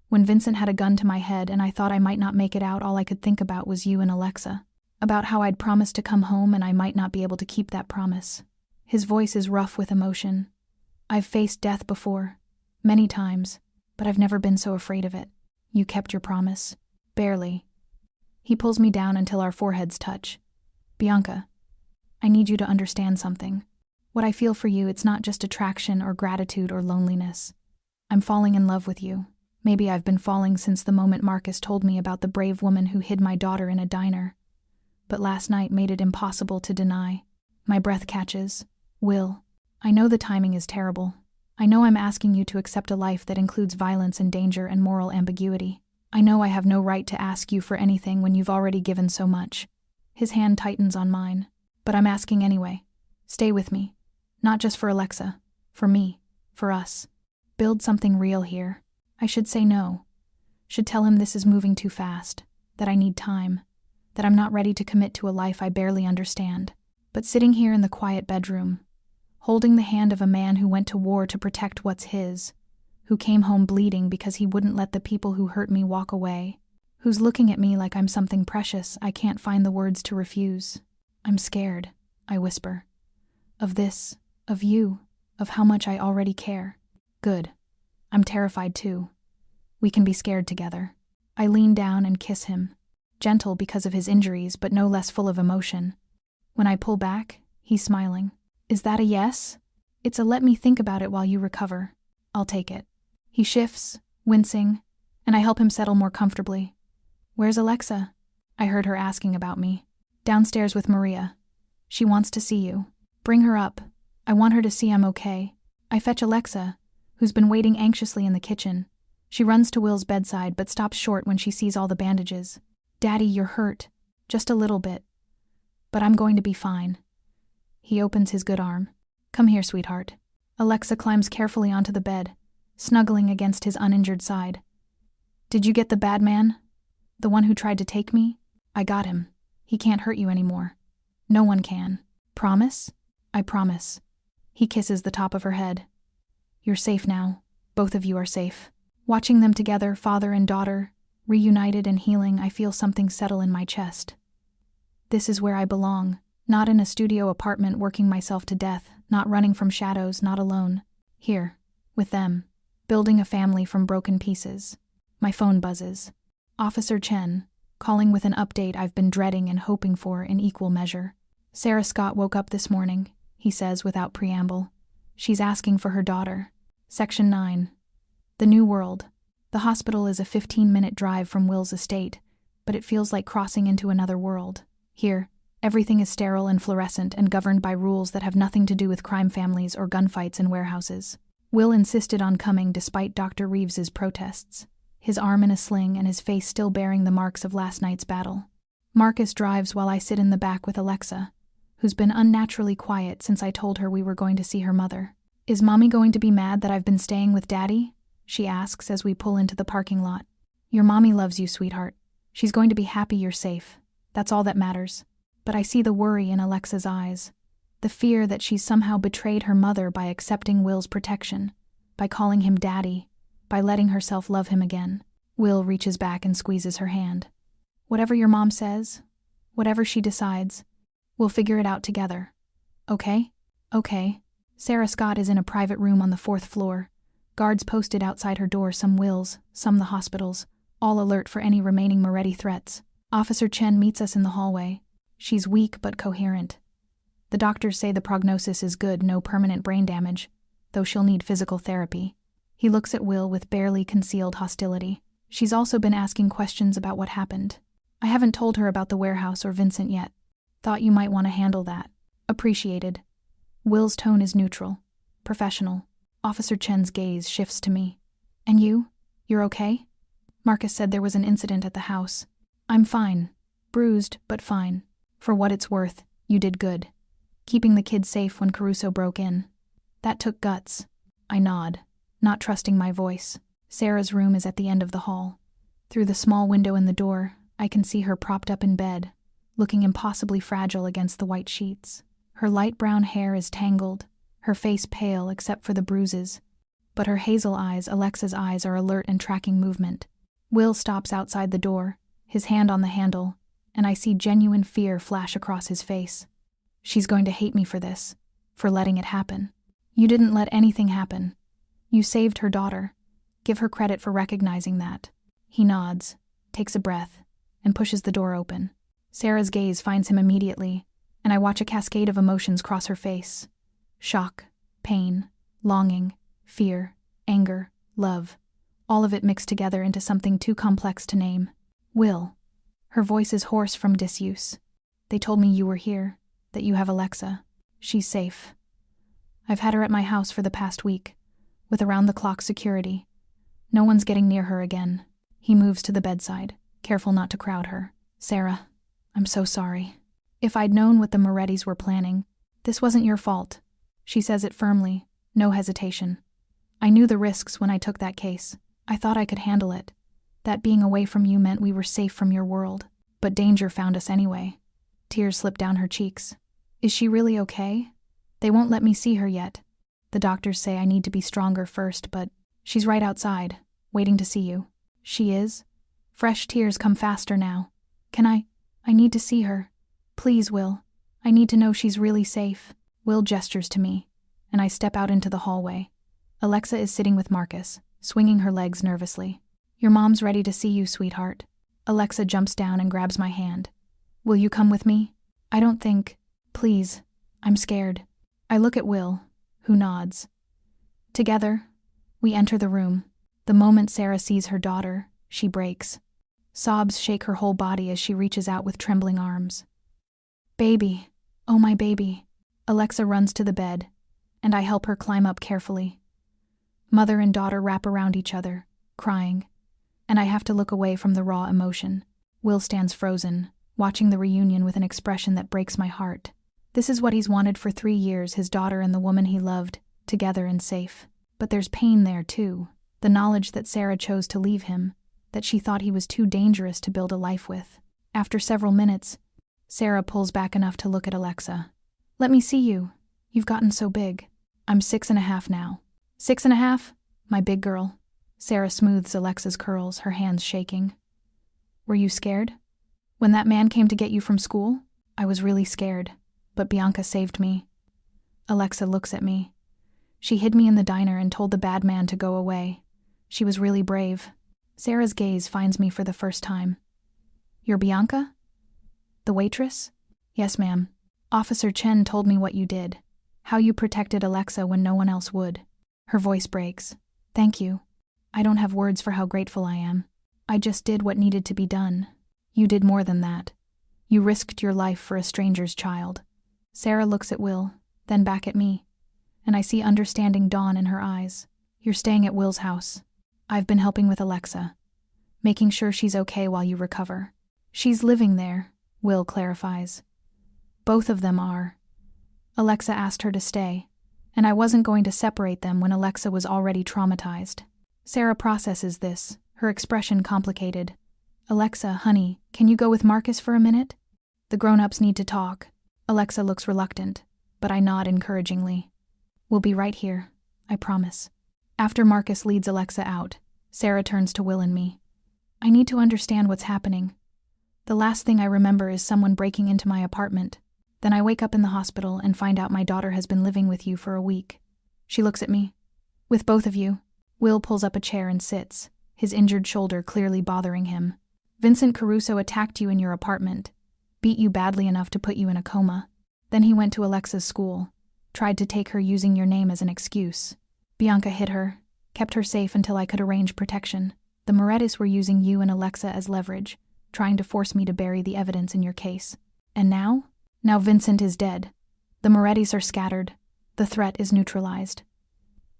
when Vincent had a gun to my head and I thought I might not make it out, all I could think about was you and Alexa. About how I'd promised to come home and I might not be able to keep that promise. His voice is rough with emotion. I've faced death before, many times, but I've never been so afraid of it. You kept your promise. Barely. He pulls me down until our foreheads touch. Bianca, I need you to understand something. What I feel for you, it's not just attraction or gratitude or loneliness. I'm falling in love with you. Maybe I've been falling since the moment Marcus told me about the brave woman who hid my daughter in a diner. But last night made it impossible to deny. My breath catches. Will, I know the timing is terrible. I know I'm asking you to accept a life that includes violence and danger and moral ambiguity. I know I have no right to ask you for anything when you've already given so much. His hand tightens on mine. But I'm asking anyway. Stay with me. Not just for Alexa. For me. For us. Build something real here. I should say no. Should tell him this is moving too fast. That I need time. That I'm not ready to commit to a life I barely understand. But sitting here in the quiet bedroom, holding the hand of a man who went to war to protect what's his, who came home bleeding because he wouldn't let the people who hurt me walk away, who's looking at me like I'm something precious I can't find the words to refuse. I'm scared, I whisper. Of this, of you, of how much I already care. Good. I'm terrified too. We can be scared together. I lean down and kiss him, gentle because of his injuries but no less full of emotion. When I pull back, he's smiling. Is that a yes? It's a let me think about it while you recover. I'll take it. He shifts, wincing, and I help him settle more comfortably. Where's Alexa? I heard her asking about me. Downstairs with Maria. She wants to see you. Bring her up. I want her to see I'm okay. I fetch Alexa, who's been waiting anxiously in the kitchen. She runs to Will's bedside but stops short when she sees all the bandages. Daddy, you're hurt. Just a little bit. But I'm going to be fine. He opens his good arm. Come here, sweetheart. Alexa climbs carefully onto the bed, snuggling against his uninjured side. Did you get the bad man? The one who tried to take me? I got him. He can't hurt you anymore. No one can. Promise? I promise. He kisses the top of her head. You're safe now. Both of you are safe. Watching them together, father and daughter, reunited and healing, I feel something settle in my chest. This is where I belong. Not in a studio apartment working myself to death, not running from shadows, not alone. Here, with them, building a family from broken pieces. My phone buzzes. Officer Chen, calling with an update I've been dreading and hoping for in equal measure. Sarah Scott woke up this morning, he says without preamble. She's asking for her daughter. Section 9. The New World. The hospital is a 15-minute drive from Will's estate, but it feels like crossing into another world. Here, everything is sterile and fluorescent and governed by rules that have nothing to do with crime families or gunfights in warehouses. Will insisted on coming despite Dr. Reeves's protests, his arm in a sling and his face still bearing the marks of last night's battle. Marcus drives while I sit in the back with Alexa, who's been unnaturally quiet since I told her we were going to see her mother. Is Mommy going to be mad that I've been staying with Daddy? She asks as we pull into the parking lot. Your mommy loves you, sweetheart. She's going to be happy you're safe. That's all that matters. But I see the worry in Alexa's eyes, the fear that she's somehow betrayed her mother by accepting Will's protection, by calling him Daddy, by letting herself love him again. Will reaches back and squeezes her hand. Whatever your mom says, whatever she decides, we'll figure it out together. Okay? Okay. Sarah Scott is in a private room on the 4th floor. Guards posted outside her door, some Will's, some the hospital's, all alert for any remaining Moretti threats. Officer Chen meets us in the hallway. She's weak but coherent. The doctors say the prognosis is good, no permanent brain damage, though she'll need physical therapy. He looks at Will with barely concealed hostility. She's also been asking questions about what happened. I haven't told her about the warehouse or Vincent yet. Thought you might want to handle that. Appreciated. Will's tone is neutral, professional. Officer Chen's gaze shifts to me. And you? You're okay? Marcus said there was an incident at the house. I'm fine. Bruised, but fine. For what it's worth, you did good. keeping the kids safe when Caruso broke in. That took guts. I nod, not trusting my voice. Sarah's room is at the end of the hall. Through the small window in the door, I can see her propped up in bed, looking impossibly fragile against the white sheets. Her light brown hair is tangled, her face pale except for the bruises. But her hazel eyes, Alexa's eyes, are alert and tracking movement. Will stops outside the door, his hand on the handle, and I see genuine fear flash across his face. She's going to hate me for this, for letting it happen. You didn't let anything happen. You saved her daughter. Give her credit for recognizing that. He nods, takes a breath, and pushes the door open. Sarah's gaze finds him immediately, and I watch a cascade of emotions cross her face. Shock, pain, longing, fear, anger, love. All of it mixed together into something too complex to name. Will. Her voice is hoarse from disuse. They told me you were here, that you have Alexa. She's safe. I've had her at my house for the past week, with around-the-clock security. No one's getting near her again. He moves to the bedside, careful not to crowd her. Sarah, I'm so sorry. If I'd known what the Morettis were planning, this wasn't your fault. She says it firmly, no hesitation. I knew the risks when I took that case. I thought I could handle it. That being away from you meant we were safe from your world. But danger found us anyway. Tears slip down her cheeks. Is she really okay? They won't let me see her yet. The doctors say I need to be stronger first, but she's right outside, waiting to see you. She is? Fresh tears come faster now. Can I need to see her. Please, Will. I need to know she's really safe. Will gestures to me, and I step out into the hallway. Alexa is sitting with Marcus, swinging her legs nervously. Your mom's ready to see you, sweetheart. Alexa jumps down and grabs my hand. Will you come with me? I don't think. Please. I'm scared. I look at Will, who nods. Together, we enter the room. The moment Sarah sees her daughter, she breaks. Sobs shake her whole body as she reaches out with trembling arms. Baby. Oh, my baby. Alexa runs to the bed, and I help her climb up carefully. Mother and daughter wrap around each other, crying, and I have to look away from the raw emotion. Will stands frozen, watching the reunion with an expression that breaks my heart. This is what he's wanted for 3 years, his daughter and the woman he loved, together and safe. But there's pain there, too. The knowledge that Sarah chose to leave him, that she thought he was too dangerous to build a life with. After several minutes, Sarah pulls back enough to look at Alexa. Let me see you. You've gotten so big. I'm 6.5 now. 6.5? My big girl. Sarah smooths Alexa's curls, her hands shaking. Were you scared? When that man came to get you from school? I was really scared, but Bianca saved me. Alexa looks at me. She hid me in the diner and told the bad man to go away. She was really brave. Sarah's gaze finds me for the first time. You're Bianca? The waitress? Yes, ma'am. Officer Chen told me what you did. How you protected Alexa when no one else would. Her voice breaks. Thank you. I don't have words for how grateful I am. I just did what needed to be done. You did more than that. You risked your life for a stranger's child. Sarah looks at Will, then back at me, and I see understanding dawn in her eyes. You're staying at Will's house. I've been helping with Alexa, making sure she's okay while you recover. She's living there, Will clarifies. Both of them are. Alexa asked her to stay, and I wasn't going to separate them when Alexa was already traumatized. Sarah processes this, her expression complicated. Alexa, honey, can you go with Marcus for a minute? The grown-ups need to talk. Alexa looks reluctant, but I nod encouragingly. We'll be right here, I promise. After Marcus leads Alexa out, Sarah turns to Will and me. I need to understand what's happening. The last thing I remember is someone breaking into my apartment. Then I wake up in the hospital and find out my daughter has been living with you for a week. She looks at me. With both of you. Will pulls up a chair and sits, his injured shoulder clearly bothering him. Vincent Caruso attacked you in your apartment, beat you badly enough to put you in a coma. Then he went to Alexa's school, tried to take her using your name as an excuse. Bianca hid her, kept her safe until I could arrange protection. The Morettis were using you and Alexa as leverage, trying to force me to bury the evidence in your case. And now? Now Vincent is dead. The Morettis are scattered. The threat is neutralized.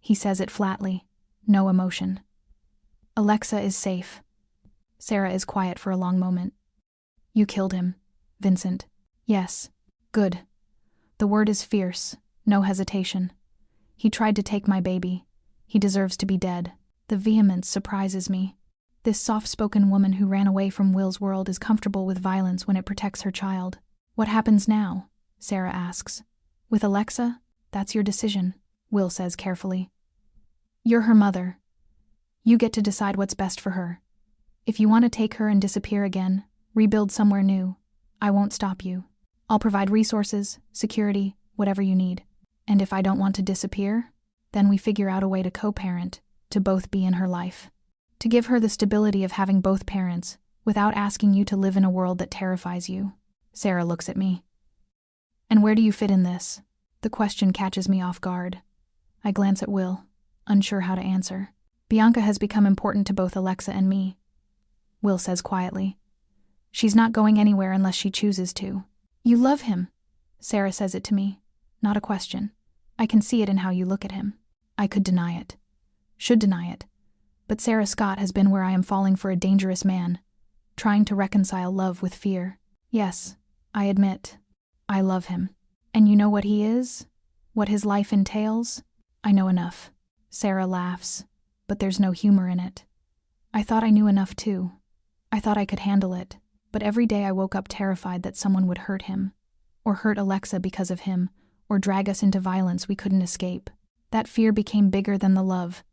He says it flatly, no emotion. Alexa is safe. Sarah is quiet for a long moment. You killed him, Vincent. Yes. Good. The word is fierce, no hesitation. He tried to take my baby. He deserves to be dead. The vehemence surprises me. This soft-spoken woman who ran away from Will's world is comfortable with violence when it protects her child. What happens now? Sarah asks. With Alexa? That's your decision, Will says carefully. You're her mother. You get to decide what's best for her. If you want to take her and disappear again, rebuild somewhere new, I won't stop you. I'll provide resources, security, whatever you need. And if I don't want to disappear, then we figure out a way to co-parent, to both be in her life. To give her the stability of having both parents, without asking you to live in a world that terrifies you. Sarah looks at me. And where do you fit in this? The question catches me off guard. I glance at Will, unsure how to answer. Bianca has become important to both Alexa and me, Will says quietly. She's not going anywhere unless she chooses to. You love him, Sarah says it to me. Not a question. I can see it in how you look at him. I could deny it. Should deny it. But Sarah Scott has been where I am falling for a dangerous man, trying to reconcile love with fear. Yes, I admit, I love him. And you know what he is? What his life entails? I know enough. Sarah laughs, but there's no humor in it. I thought I knew enough too. I thought I could handle it, but every day I woke up terrified that someone would hurt him, or hurt Alexa because of him, or drag us into violence we couldn't escape. That fear became bigger than the love.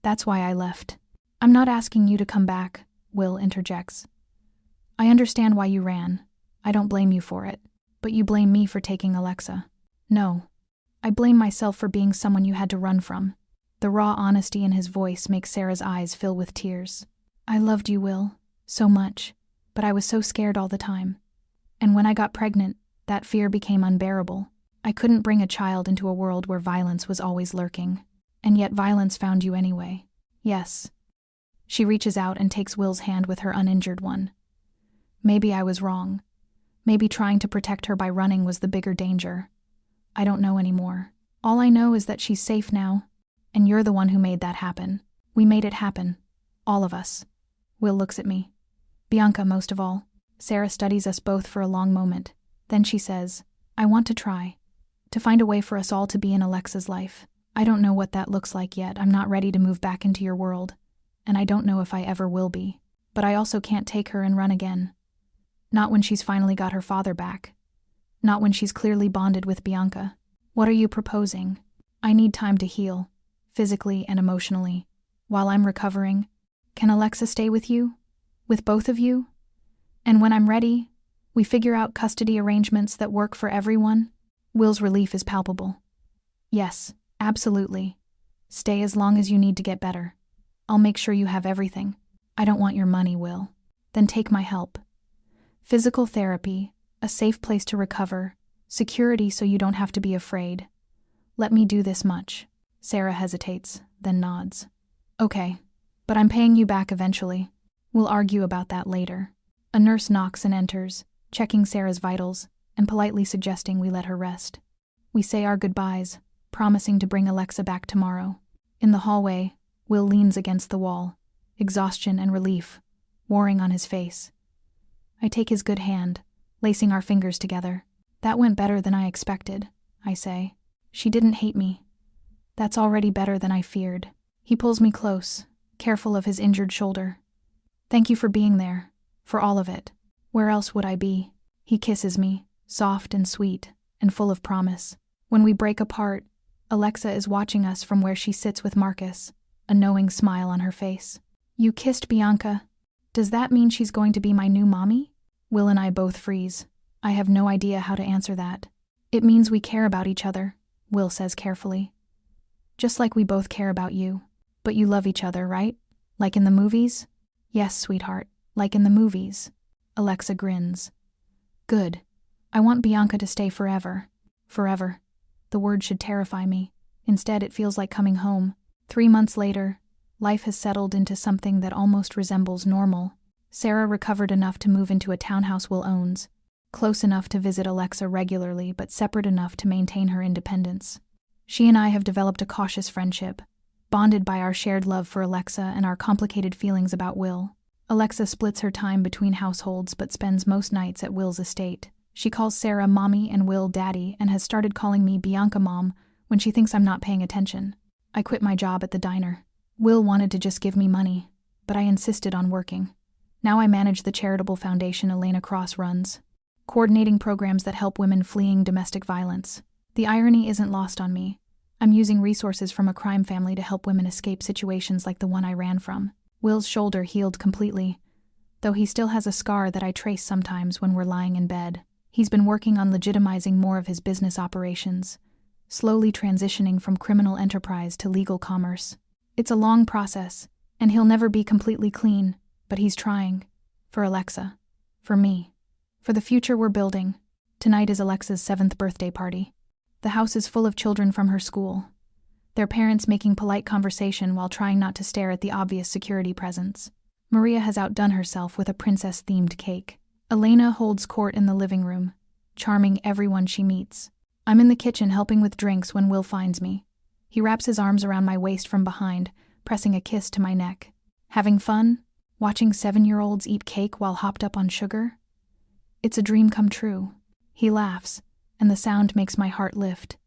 That's why I left. I'm not asking you to come back, Will interjects. I understand why you ran. I don't blame you for it. But you blame me for taking Alexa. No. I blame myself for being someone you had to run from. The raw honesty in his voice makes Sarah's eyes fill with tears. I loved you, Will, so much, but I was so scared all the time. And when I got pregnant, that fear became unbearable. I couldn't bring a child into a world where violence was always lurking. And yet violence found you anyway. Yes. She reaches out and takes Will's hand with her uninjured one. Maybe I was wrong. Maybe trying to protect her by running was the bigger danger. I don't know anymore. All I know is that she's safe now, and you're the one who made that happen. We made it happen. All of us. Will looks at me. Bianca most of all. Sarah studies us both for a long moment. Then she says, I want to try. To find a way for us all to be in Alexa's life. I don't know what that looks like yet. I'm not ready to move back into your world. And I don't know if I ever will be. But I also can't take her and run again. Not when she's finally got her father back. Not when she's clearly bonded with Bianca. What are you proposing? I need time to heal, physically and emotionally. While I'm recovering, can Alexa stay with you? With both of you? And when I'm ready, we figure out custody arrangements that work for everyone? Will's relief is palpable. Yes, absolutely. Stay as long as you need to get better. I'll make sure you have everything. I don't want your money, Will. Then take my help. Physical therapy, a safe place to recover, security so you don't have to be afraid. Let me do this much. Sarah hesitates, then nods. Okay, but I'm paying you back eventually. We'll argue about that later. A nurse knocks and enters, checking Sarah's vitals and politely suggesting we let her rest. We say our goodbyes, promising to bring Alexa back tomorrow. In the hallway, Will leans against the wall, exhaustion and relief warring on his face. I take his good hand, lacing our fingers together. That went better than I expected, I say. She didn't hate me. That's already better than I feared. He pulls me close, careful of his injured shoulder. Thank you for being there, for all of it. Where else would I be? He kisses me, soft and sweet, and full of promise. When we break apart, Alexa is watching us from where she sits with Marcus, a knowing smile on her face. You kissed Bianca. Does that mean she's going to be my new mommy? Will and I both freeze. I have no idea how to answer that. It means we care about each other, Will says carefully. Just like we both care about you. But you love each other, right? Like in the movies? Yes, sweetheart, like in the movies. Alexa grins. Good. I want Bianca to stay forever. Forever. The word should terrify me. Instead, it feels like coming home. 3 months later, life has settled into something that almost resembles normal. Sarah recovered enough to move into a townhouse Will owns, close enough to visit Alexa regularly but separate enough to maintain her independence. She and I have developed a cautious friendship, bonded by our shared love for Alexa and our complicated feelings about Will. Alexa splits her time between households but spends most nights at Will's estate, She calls Sarah mommy and Will daddy and has started calling me Bianca mom when she thinks I'm not paying attention. I quit my job at the diner. Will wanted to just give me money, but I insisted on working. Now I manage the charitable foundation Elena Cross runs, coordinating programs that help women fleeing domestic violence. The irony isn't lost on me. I'm using resources from a crime family to help women escape situations like the one I ran from. Will's shoulder healed completely, though he still has a scar that I trace sometimes when we're lying in bed. He's been working on legitimizing more of his business operations, slowly transitioning from criminal enterprise to legal commerce. It's a long process, and he'll never be completely clean, but he's trying. For Alexa. For me. For the future we're building. Tonight is Alexa's 7th birthday party. The house is full of children from her school, their parents making polite conversation while trying not to stare at the obvious security presence. Maria has outdone herself with a princess-themed cake. Elena holds court in the living room, charming everyone she meets. I'm in the kitchen helping with drinks when Will finds me. He wraps his arms around my waist from behind, pressing a kiss to my neck. Having fun? Watching 7-year-olds eat cake while hopped up on sugar? It's a dream come true. He laughs, and the sound makes my heart lift.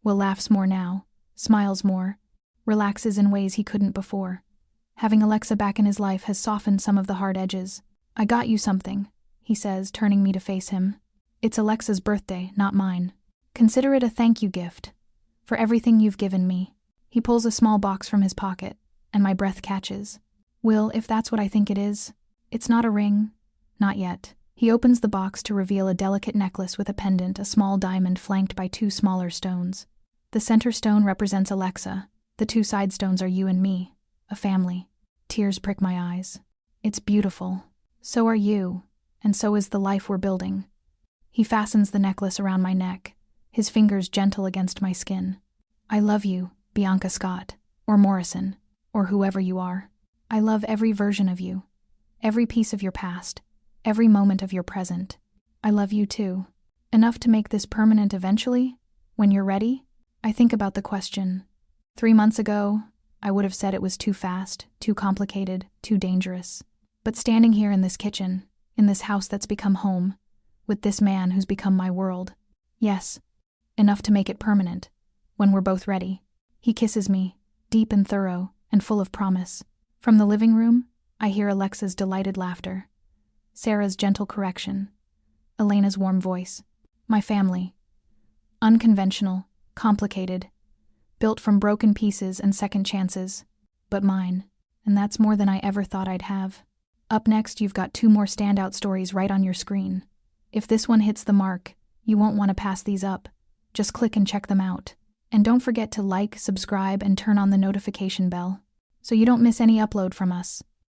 Will laughs more now, smiles more, relaxes in ways he couldn't before. Having Alexa back in his life has softened some of the hard edges. I got you something, he says, turning me to face him. It's Alexa's birthday, not mine. Consider it a thank you gift for everything you've given me. He pulls a small box from his pocket, and my breath catches. Will, if that's what I think it is, it's not a ring. Not yet. He opens the box to reveal a delicate necklace with a pendant, a small diamond flanked by 2 smaller stones. The center stone represents Alexa. The 2 side stones are you and me, a family. Tears prick my eyes. It's beautiful. So are you, and so is the life we're building. He fastens the necklace around my neck, his fingers gentle against my skin. I love you, Bianca Scott, or Morrison, or whoever you are. I love every version of you, every piece of your past, every moment of your present. I love you too. Enough to make this permanent eventually? When you're ready? I think about the question. 3 months ago, I would have said it was too fast, too complicated, too dangerous. But standing here in this kitchen, in this house that's become home, with this man who's become my world, yes, enough to make it permanent, when we're both ready. He kisses me, deep and thorough, and full of promise. From the living room, I hear Alexa's delighted laughter, Sarah's gentle correction, Elena's warm voice. My family. Unconventional, complicated, built from broken pieces and second chances, but mine, and that's more than I ever thought I'd have. Up next, you've got 2 more standout stories right on your screen. If this one hits the mark, you won't want to pass these up. Just click and check them out. And don't forget to like, subscribe, and turn on the notification bell, so you don't miss any upload from us.